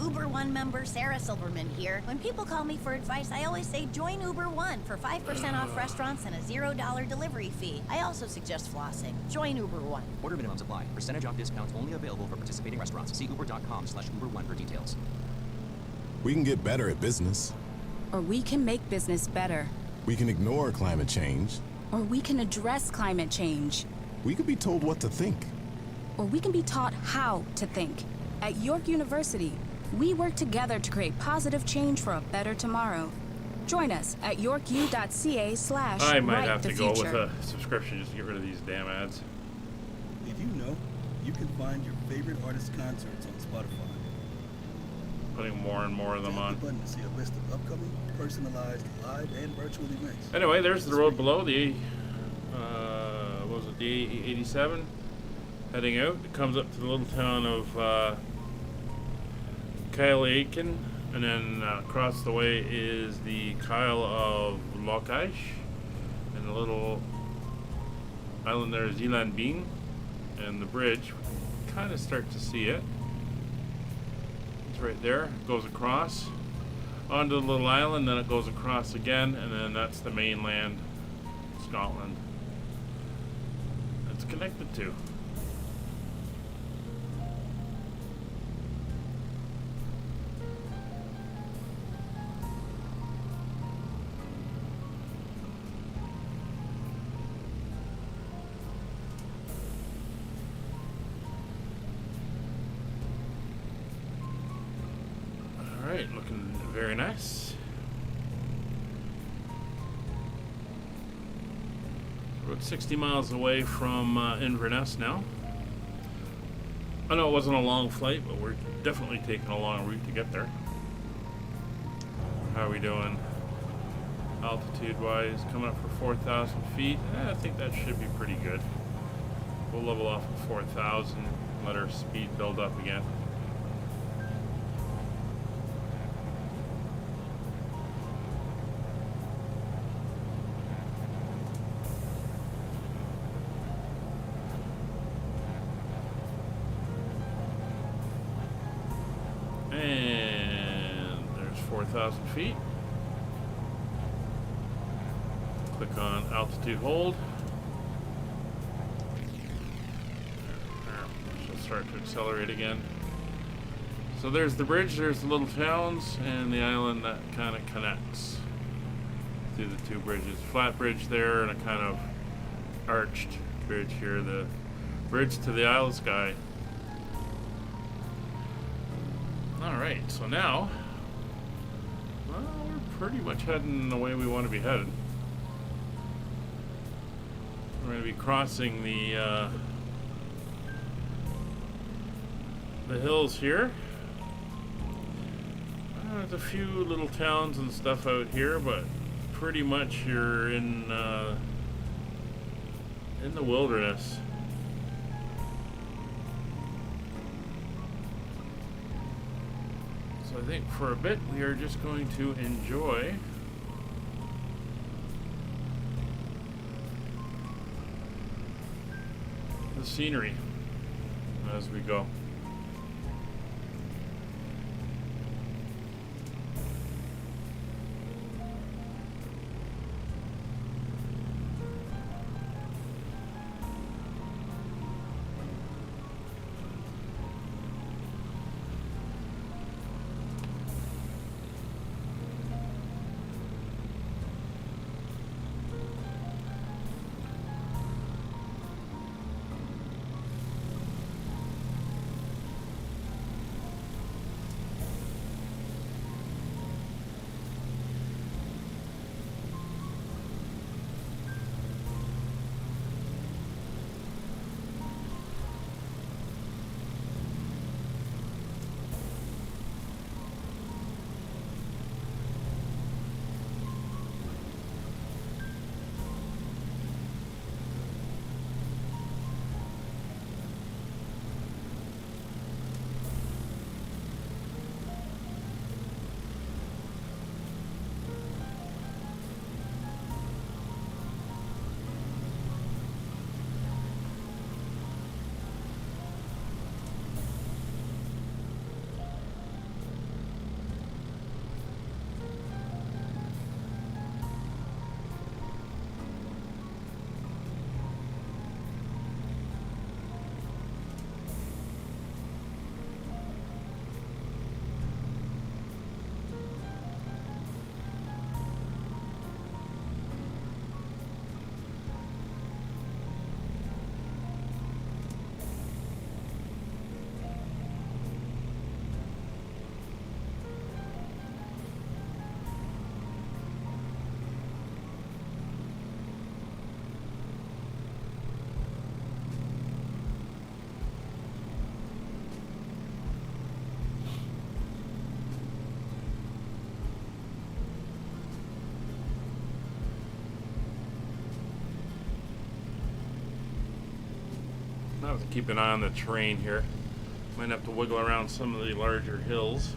Uber One member Sarah Silverman here. When people call me for advice, I always say join Uber One for 5% off restaurants and a $0 delivery fee. I also suggest flossing. Join Uber One. Order minimum supply. Percentage off discounts only available for participating restaurants. See uber.com/uber1 for details. We can get better at business. Or we can make business better. We can ignore climate change. Or we can address climate change. We could be told what to think. Or we can be taught how to think. At York University, we work together to create positive change for a better tomorrow. Join us at yorku.ca/write I might have the to go future. with a subscription just to get rid of these damn ads. Did you know you can find your favorite artist concerts on Spotify? Putting more and more of them Tap on. the button to see a list of upcoming, personalized, live, and virtual events. Anyway, there's the road below, the what was it, the 87 heading out. It comes up to the little town of Kyle Aiken, and then across the way is the Kyle of Logitech, and the little island there is Eland Bean, and the bridge, kind of start to see it. It's right there, it goes across onto the little island, then it goes across again, and then that's the mainland, Scotland. it's connected to. Alright, looking very nice. We're about 60 miles away from Inverness now. I know it wasn't a long flight, but we're definitely taking a long route to get there. How are we doing altitude-wise? Coming up for 4,000 feet. I think that should be pretty good. We'll level off at 4,000, let our speed build up again. And there's 4,000 feet. Click on altitude hold. She'll start to accelerate again. So there's the bridge, there's the little towns, and the island that kind of connects to the two bridges. Flat bridge there, and a kind of arched bridge here. The bridge to the Isle of Skye. Alright, so now, well, we're pretty much heading the way we want to be headed. We're going to be crossing the hills here. There's a few little towns and stuff out here, but pretty much you're in the wilderness. So I think for a bit we are just going to enjoy the scenery as we go. I have to keep an eye on the terrain here. Might have to wiggle around some of the larger hills.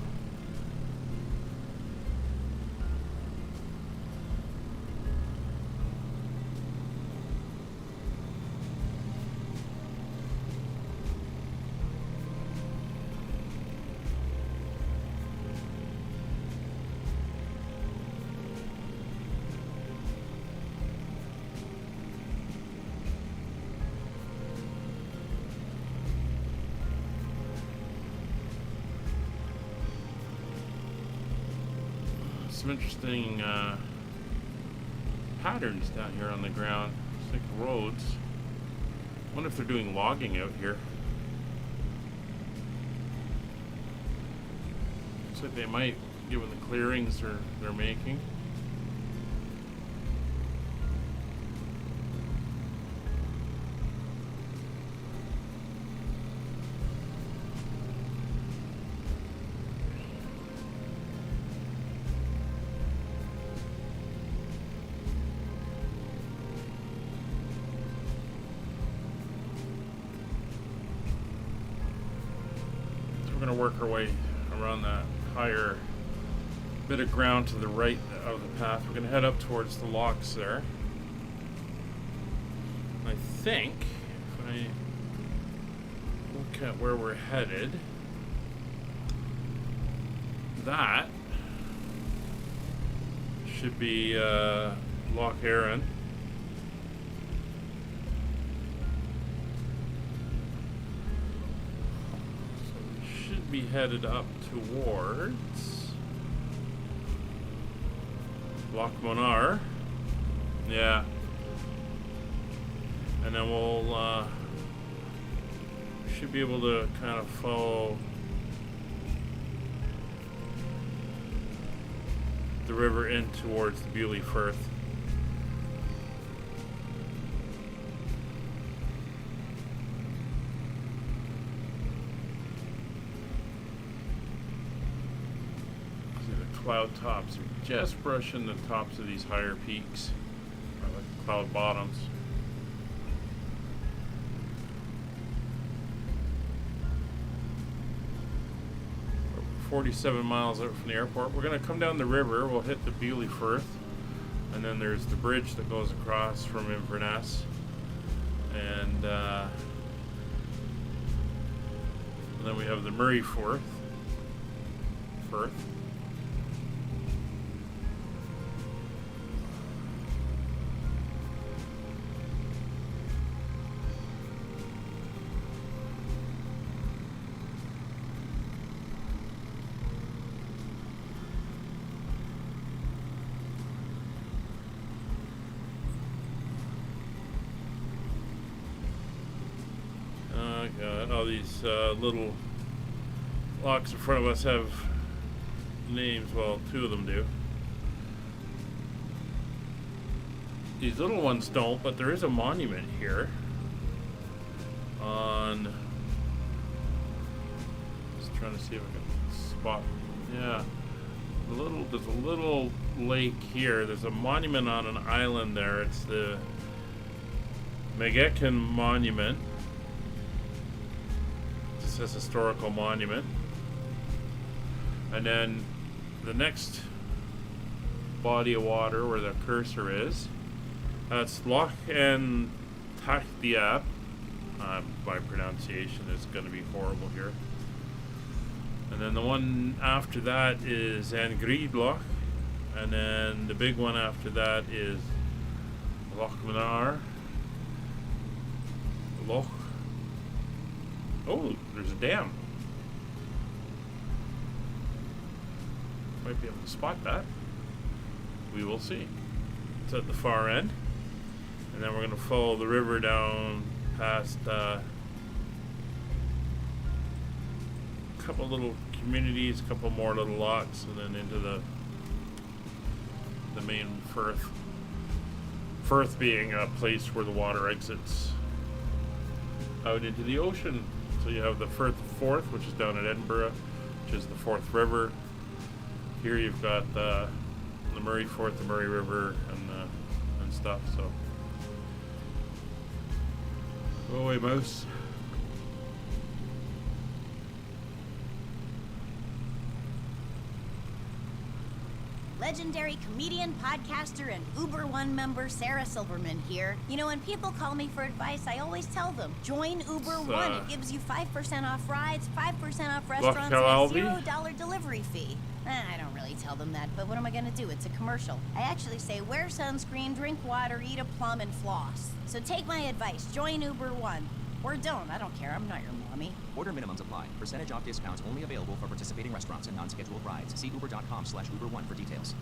some interesting patterns down here on the ground. It's like roads. I wonder if they're doing logging out here. Looks like they might, given the clearings they're making. We're going to work our way around that higher bit of ground to the right of the path. We're going to head up towards the locks there. I think if I look at where we're headed, that should be Loch Erin. Be headed up towards Loch Monar. Yeah. And then we'll should be able to kind of follow the river in towards the Beauly Firth. Cloud tops are just brushing the tops of these higher peaks, or like cloud bottoms. We're 47 miles out from the airport. We're going to come down the river. We'll hit the Beauly Firth, and then there's the bridge that goes across from Inverness, and then we have the Murray Firth. All these little locks in front of us have names. Well, two of them do. These little ones don't, but there is a monument here on... Just trying to see if I can spot... Yeah. There's a little lake here. There's a monument on an island there. It's the Megekin Monument. This historical monument. And then the next body of water where the cursor is, that's Loch en Tachdiab. My pronunciation is going to be horrible here. And then the one after that is Angridloch. And then the big one after that is Loch Monar. Oh, there's a dam. Might be able to spot that. We will see. It's at the far end. And then we're going to follow the river down past a couple little communities, a couple more little locks, and then into the main firth. Firth being a place where the water exits out into the ocean. So you have the Firth Forth, which is down at Edinburgh, which is the Forth River. Here you've got the Murray Forth, the Murray River, and stuff. So go away, mouse. Legendary comedian, podcaster, and Uber One member Sarah Silverman here. You know, when people call me for advice, I always tell them, join Uber One. It gives you 5% off rides, 5% off restaurants, and a $0 delivery fee. I don't really tell them that, but what am I gonna do? It's a commercial. I actually say, wear sunscreen, drink water, eat a plum, and floss. So take my advice, join Uber One. Or don't, I don't care, I'm not your mom. me. Order minimums apply. Percentage off discounts only available for participating restaurants and non-scheduled rides. See uber.com/uber1 for details.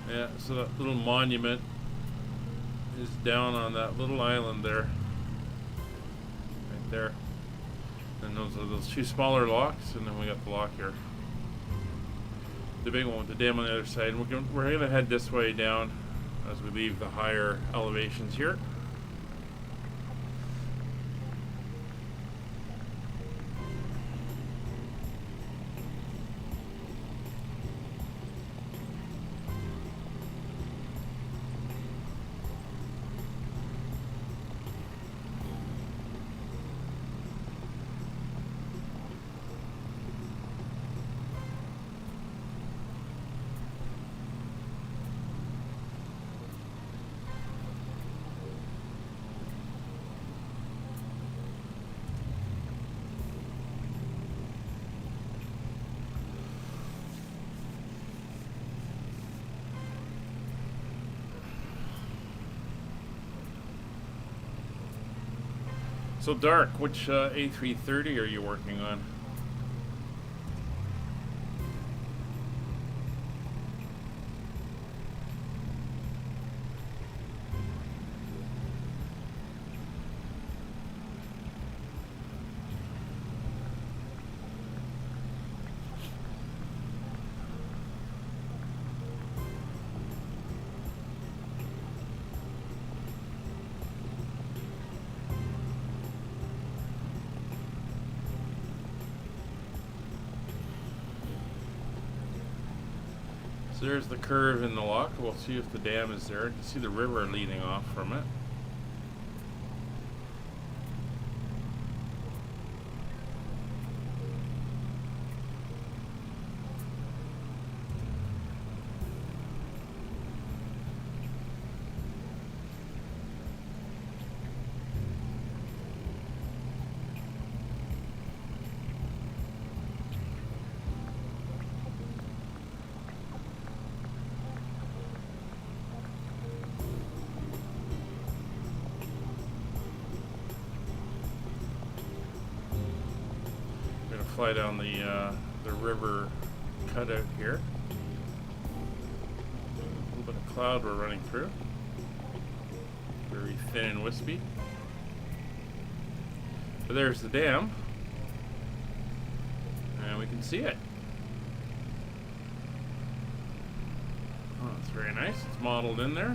Yeah, so that little monument is down on that little island there. Right there. And those are those two smaller locks, and then we got the lock here. The big one with the dam on the other side. And we're gonna head this way down as we leave the higher elevations here. So Dark, which A330 are you working on? So there's the curve in the lock. We'll see if the dam is there. You can see the river leading off from it. Fly down the river cutout here. A little bit of cloud we're running through. Very thin and wispy. But there's the dam. And we can see it. Oh, it's very nice. It's modeled in there.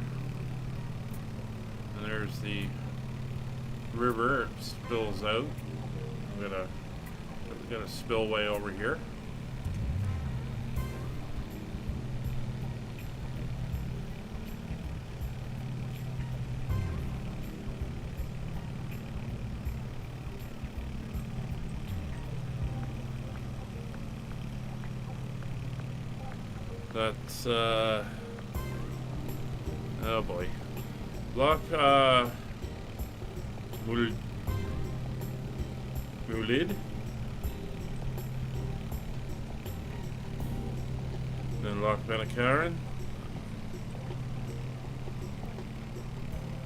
And there's the river. It spills out. We've got a spillway over here. That's oh boy. Loch Mulid. Then Loch Benacaren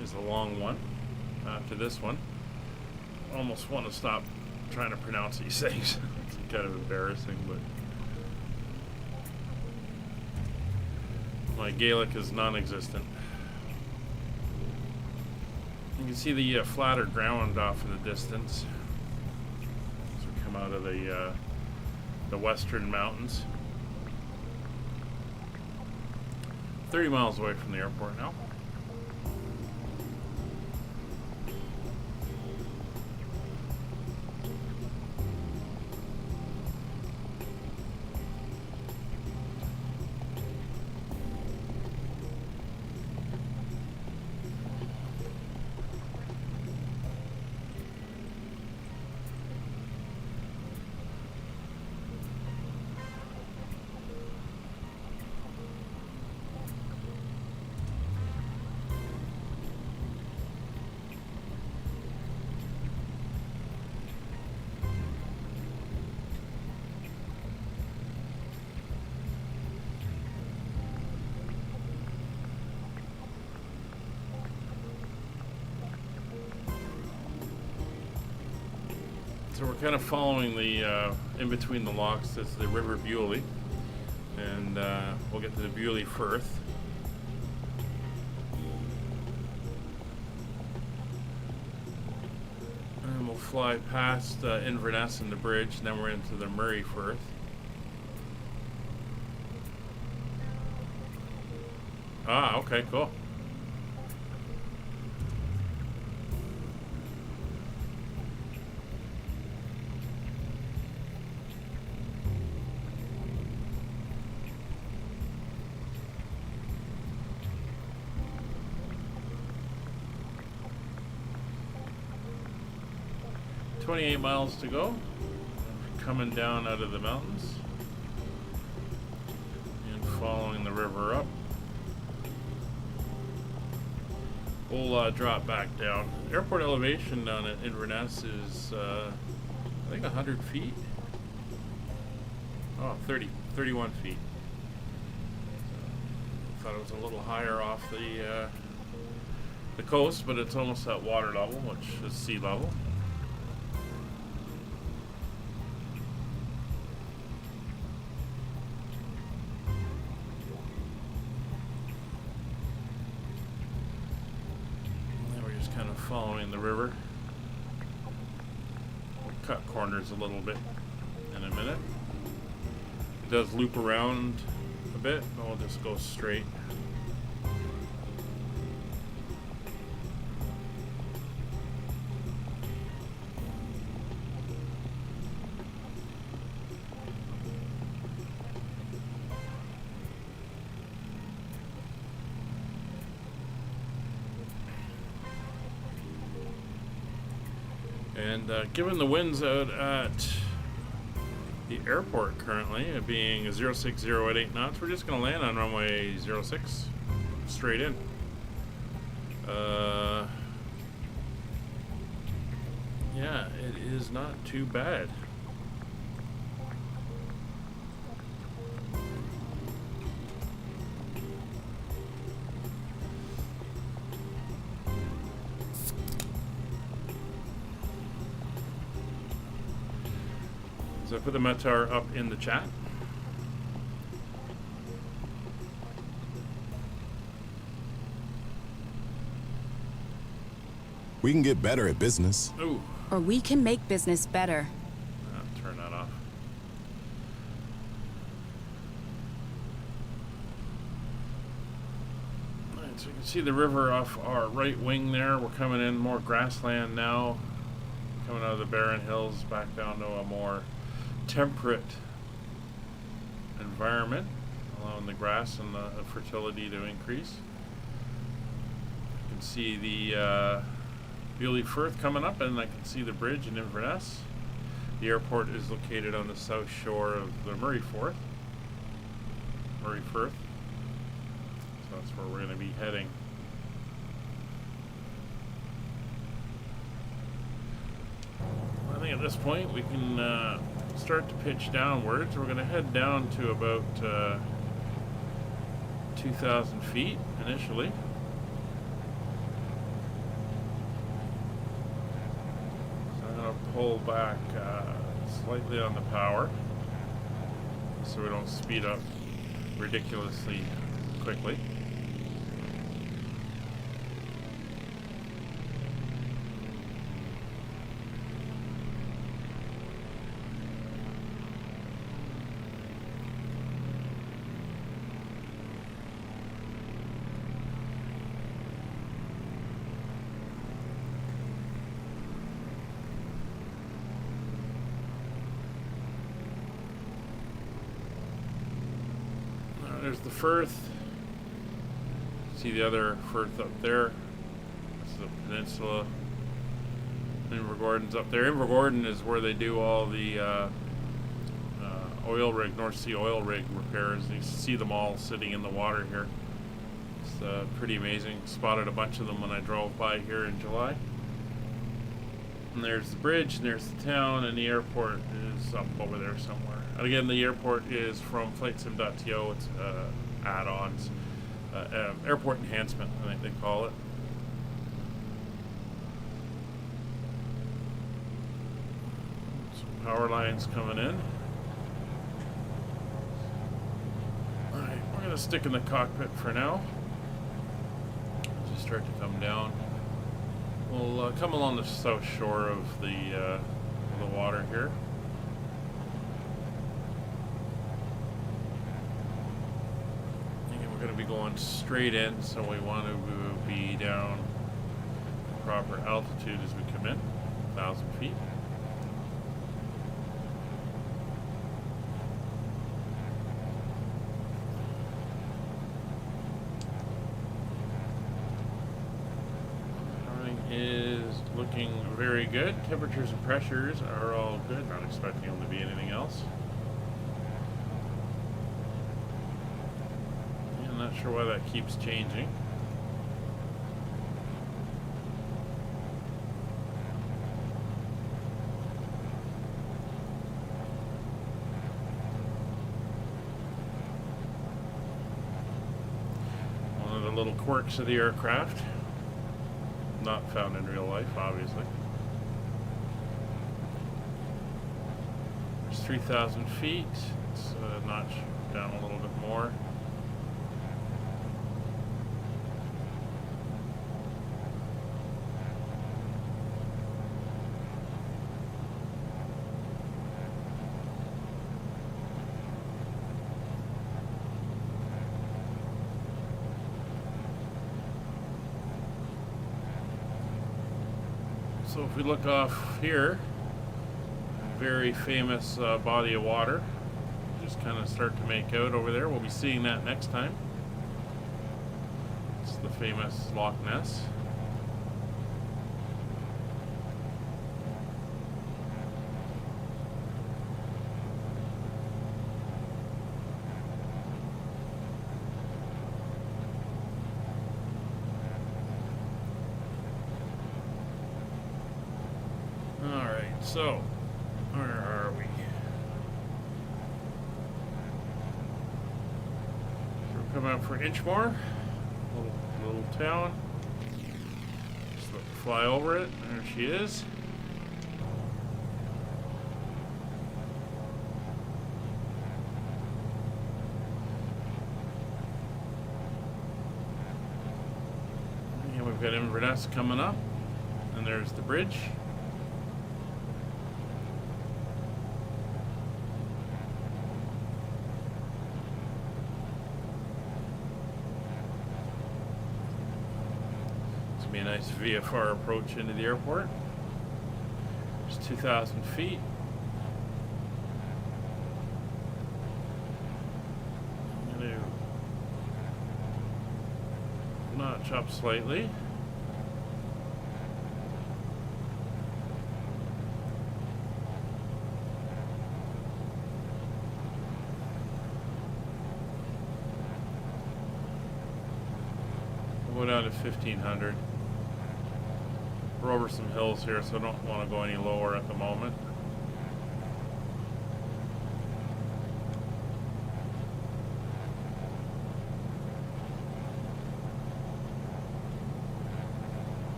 is a long one after this one. Almost want to stop trying to pronounce these things. It's kind of embarrassing, but my Gaelic is non-existent. You can see the flatter ground off in the distance as we come out of the western mountains. 30 miles away from the airport now. So we're kind of following the, in between the locks, that's the River Bewley. And we'll get to the Bewley Firth. And we'll fly past Inverness and the bridge, and then we're into the Murray Firth. Ah, okay, cool. $28 miles to go. Coming down out of the mountains and following the river up. We'll drop back down. Airport elevation down at Inverness is, I think 100 feet. Oh, 31 feet. Thought it was a little higher off the coast, but it's almost at water level, which is sea level. Following the river. We'll cut corners a little bit in a minute. It does loop around a bit, but we'll just go straight. And given the winds out at the airport currently, being 060 at 8 knots, we're just going to land on runway 06, straight in. Yeah, it is not too bad. So I put the METAR up in the chat. We can get better at business. Ooh. Or we can make business better. Turn that off. Alright, so you can see the river off our right wing there. We're coming in more grassland now. Coming out of the barren hills back down to a more temperate environment, allowing the grass and the fertility to increase. You can see the Bewley Firth coming up, and I can see the bridge in Inverness. The airport is located on the south shore of the Murray Firth. So that's where we're going to be heading. I think at this point we can start to pitch downwards. We're going to head down to about 2,000 feet initially. So I'm going to pull back slightly on the power so we don't speed up ridiculously quickly. There's the Firth. See the other Firth up there. This is the peninsula. Invergordon's up there. Invergordon is where they do all the oil rig, North Sea oil rig repairs. You see them all sitting in the water here. It's pretty amazing. Spotted a bunch of them when I drove by here in July. And there's the bridge, and there's the town, and the airport is up over there somewhere. And again, the airport is from flightsim.to. It's add-ons, airport enhancement, I think they call it. Power lines coming in. Alright, we're going to stick in the cockpit for now. Just start to come down. We'll come along the south shore of the water here. And we're going to be going straight in, so we want to be down the proper altitude as we come in, 1,000 feet. Is looking very good. Temperatures and pressures are all good. Not expecting them to be anything else. Yeah, I'm not sure why that keeps changing. One of the little quirks of the aircraft. Not found in real life, obviously. There's 3,000 feet. It's a notch down a little bit more. So if we look off here, very famous body of water. Just kind of start to make out over there. We'll be seeing that next time. It's the famous Loch Ness. So, where are we? So we're coming up for Inchmore, little town. Just fly over it. There she is. And we've got Inverness coming up, and there's the bridge. Be a nice VFR approach into the airport. It's 2,000 feet. I'm going to notch up slightly. We'll go down to 1,500. We're over some hills here, so I don't want to go any lower at the moment.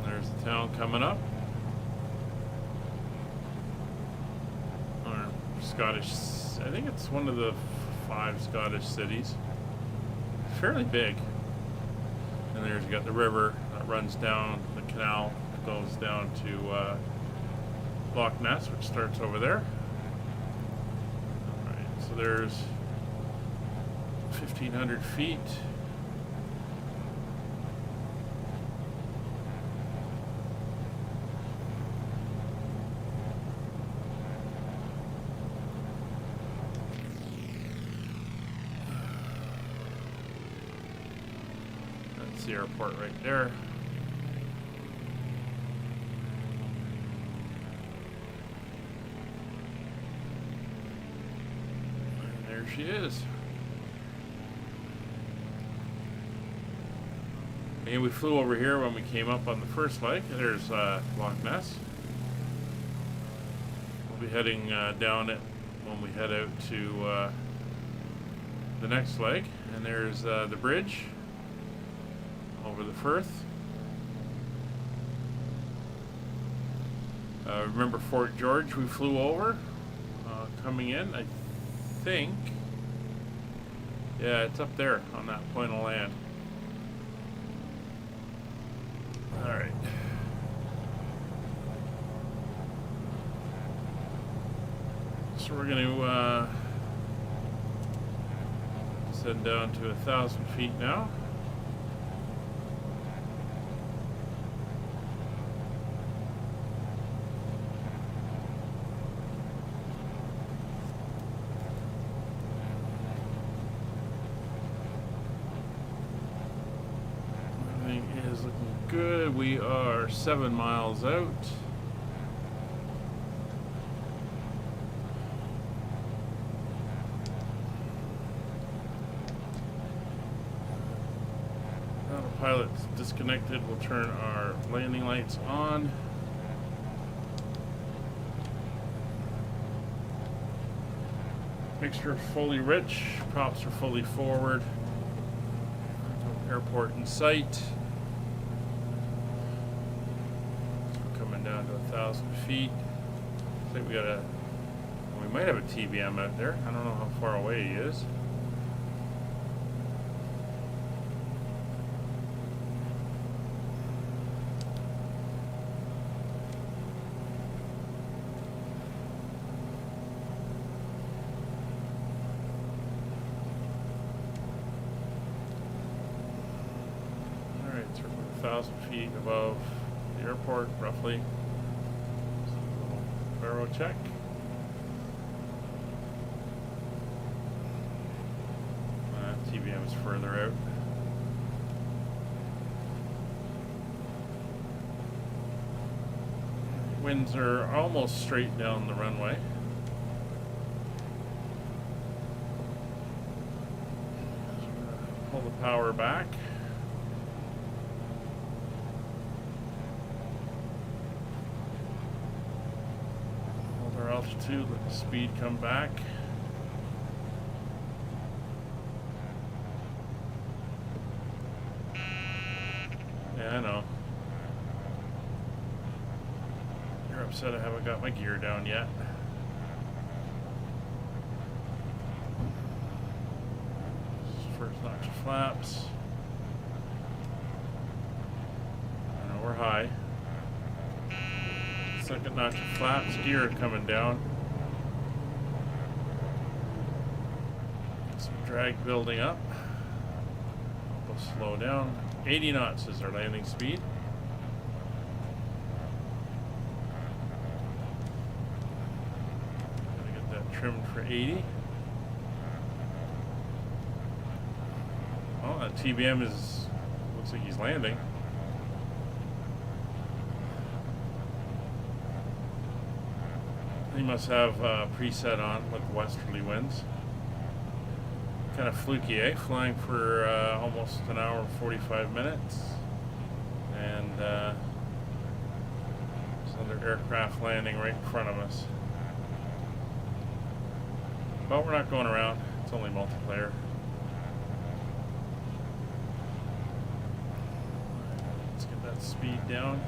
There's the town coming up. Scottish, I think it's one of the 5 Scottish cities. Fairly big. And there's you got the river that runs down the canal, goes down to Loch Ness, which starts over there. Alright, so there's 1,500 feet. The airport right there. And there she is. And we flew over here when we came up on the first leg. There's Loch Ness. We'll be heading down it when we head out to the next leg, and there's the bridge over the Firth. Remember Fort George we flew over coming in? I think, yeah, it's up there on that point of land. Alright. So we're going to descend down to 1,000 feet now. Everything is looking good. We are 7 miles out. Pilot's disconnected. We'll turn our landing lights on. Mixture fully rich. Props are fully forward. Airport in sight. So we're coming down to 1,000 feet. I think we might have a TBM out there. I don't know how far away he is. Circle 1,000 feet above the airport, roughly. So a little baro check. TBM is further out. Winds are almost straight down the runway. So we're gonna pull the power back. Altitude, let the speed come back. Yeah, I know. You're upset I haven't got my gear down yet. First notch of flaps. I know we're high. Second notch of flaps, gear coming down. Some drag building up. We'll slow down. 80 knots is our landing speed. Gotta get that trimmed for 80. Oh, that TBM looks like he's landing. He must have preset on with westerly winds. Kind of fluky, eh? Flying for almost an hour and 45 minutes. And there's another aircraft landing right in front of us. But we're not going around. It's only multiplayer. Let's get that speed down.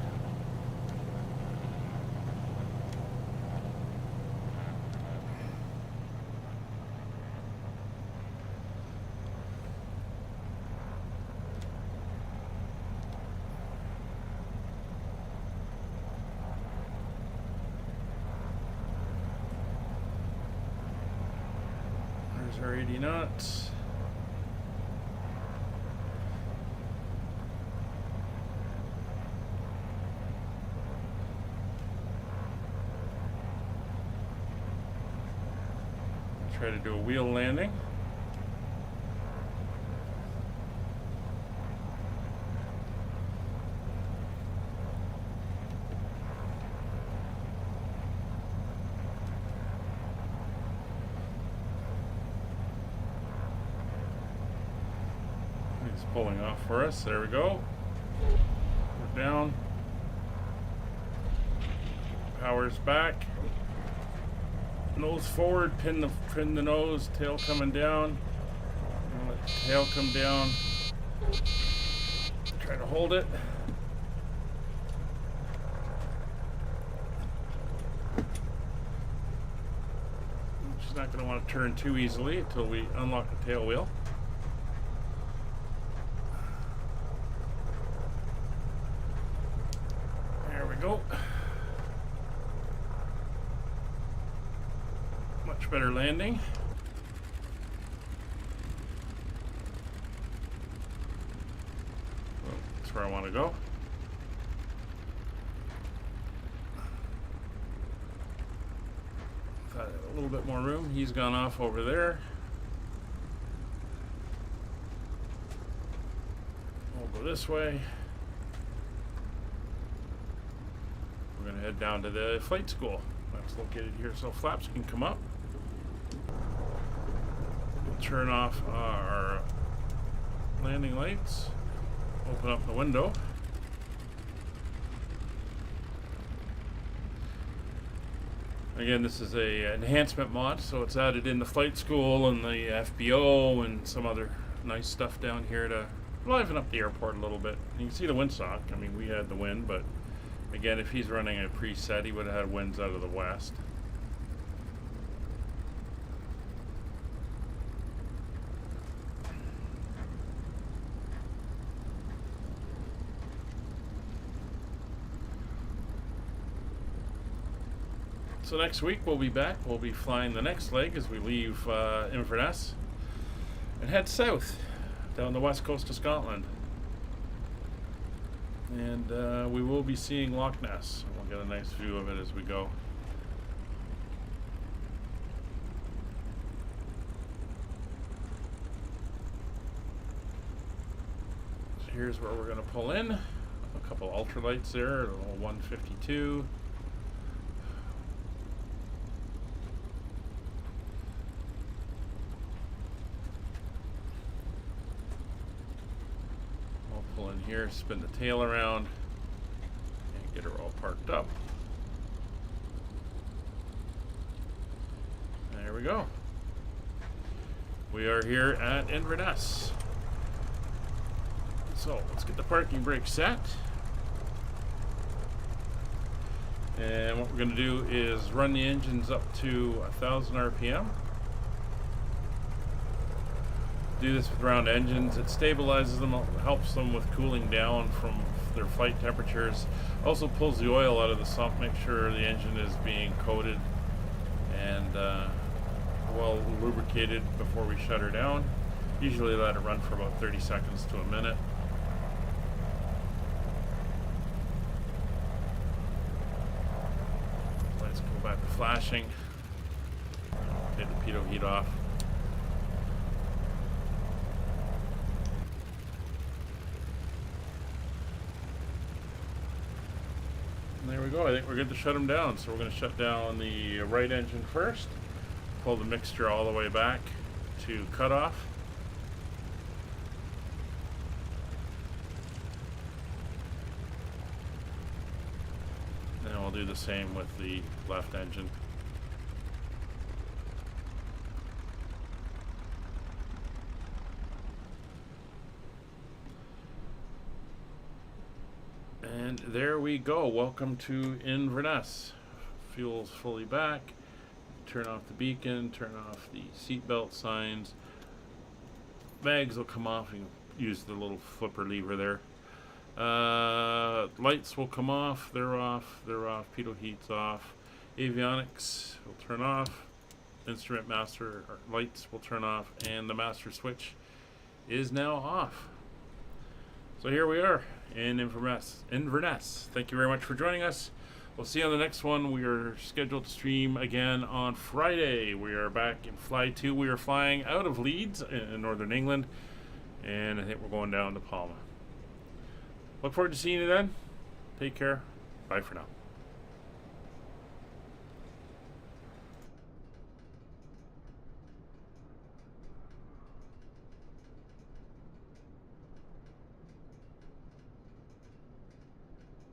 Our 80 knots. Try to do a wheel landing. Pulling off for us. There we go. We're down. Power's back. Nose forward. Pin the nose. Tail coming down. Tail come down. Try to hold it. She's not going to want to turn too easily until we unlock the tail wheel. There we go. Much better landing. Well, that's where I want to go. Thought I had a little bit more room. He's gone off over there. We'll go this way. We're going to head down to the flight school. That's located here so flaps can come up. We'll turn off our landing lights. Open up the window. Again, this is a enhancement mod, so it's added in the flight school and the FBO and some other nice stuff down here to liven up the airport a little bit. And you can see the windsock. I mean, we had the wind, but again, if he's running a preset, he would have had winds out of the west. So next week we'll be back. We'll be flying the next leg as we leave Inverness and head south down the west coast of Scotland. And we will be seeing Loch Ness. We'll get a nice view of it as we go. So here's where we're going to pull in. A couple ultralights there, a little 152. Pull in here, spin the tail around, and get her all parked up. There we go. We are here at Inverness. So let's get the parking brake set. And what we're going to do is run the engines up to 1,000 RPM. Do this with round engines. It stabilizes them, helps them with cooling down from their flight temperatures. Also pulls the oil out of the sump, make sure the engine is being coated and well lubricated before we shut her down. Usually let it run for about 30 seconds to a minute. Lights go back to flashing. Take the pitot heat off. There we go. I think we're good to shut them down. So we're going to shut down the right engine first. Pull the mixture all the way back to cutoff. And we'll do the same with the left engine. And there we go. Welcome to Inverness. Fuel's fully back. Turn off the beacon, turn off the seatbelt signs. Bags will come off. You can use the little flipper lever there. Lights will come off. They're off. They're off. Pitot heat's off. Avionics will turn off. Instrument master lights will turn off. And the master switch is now off. So here we are in Inverness. Thank you very much for joining us. We'll see you on the next one. We are scheduled to stream again on Friday. We are back in Fly 2. We are flying out of Leeds in northern England, and I think we're going down to Palma. Look forward to seeing you then. Take care. Bye for now.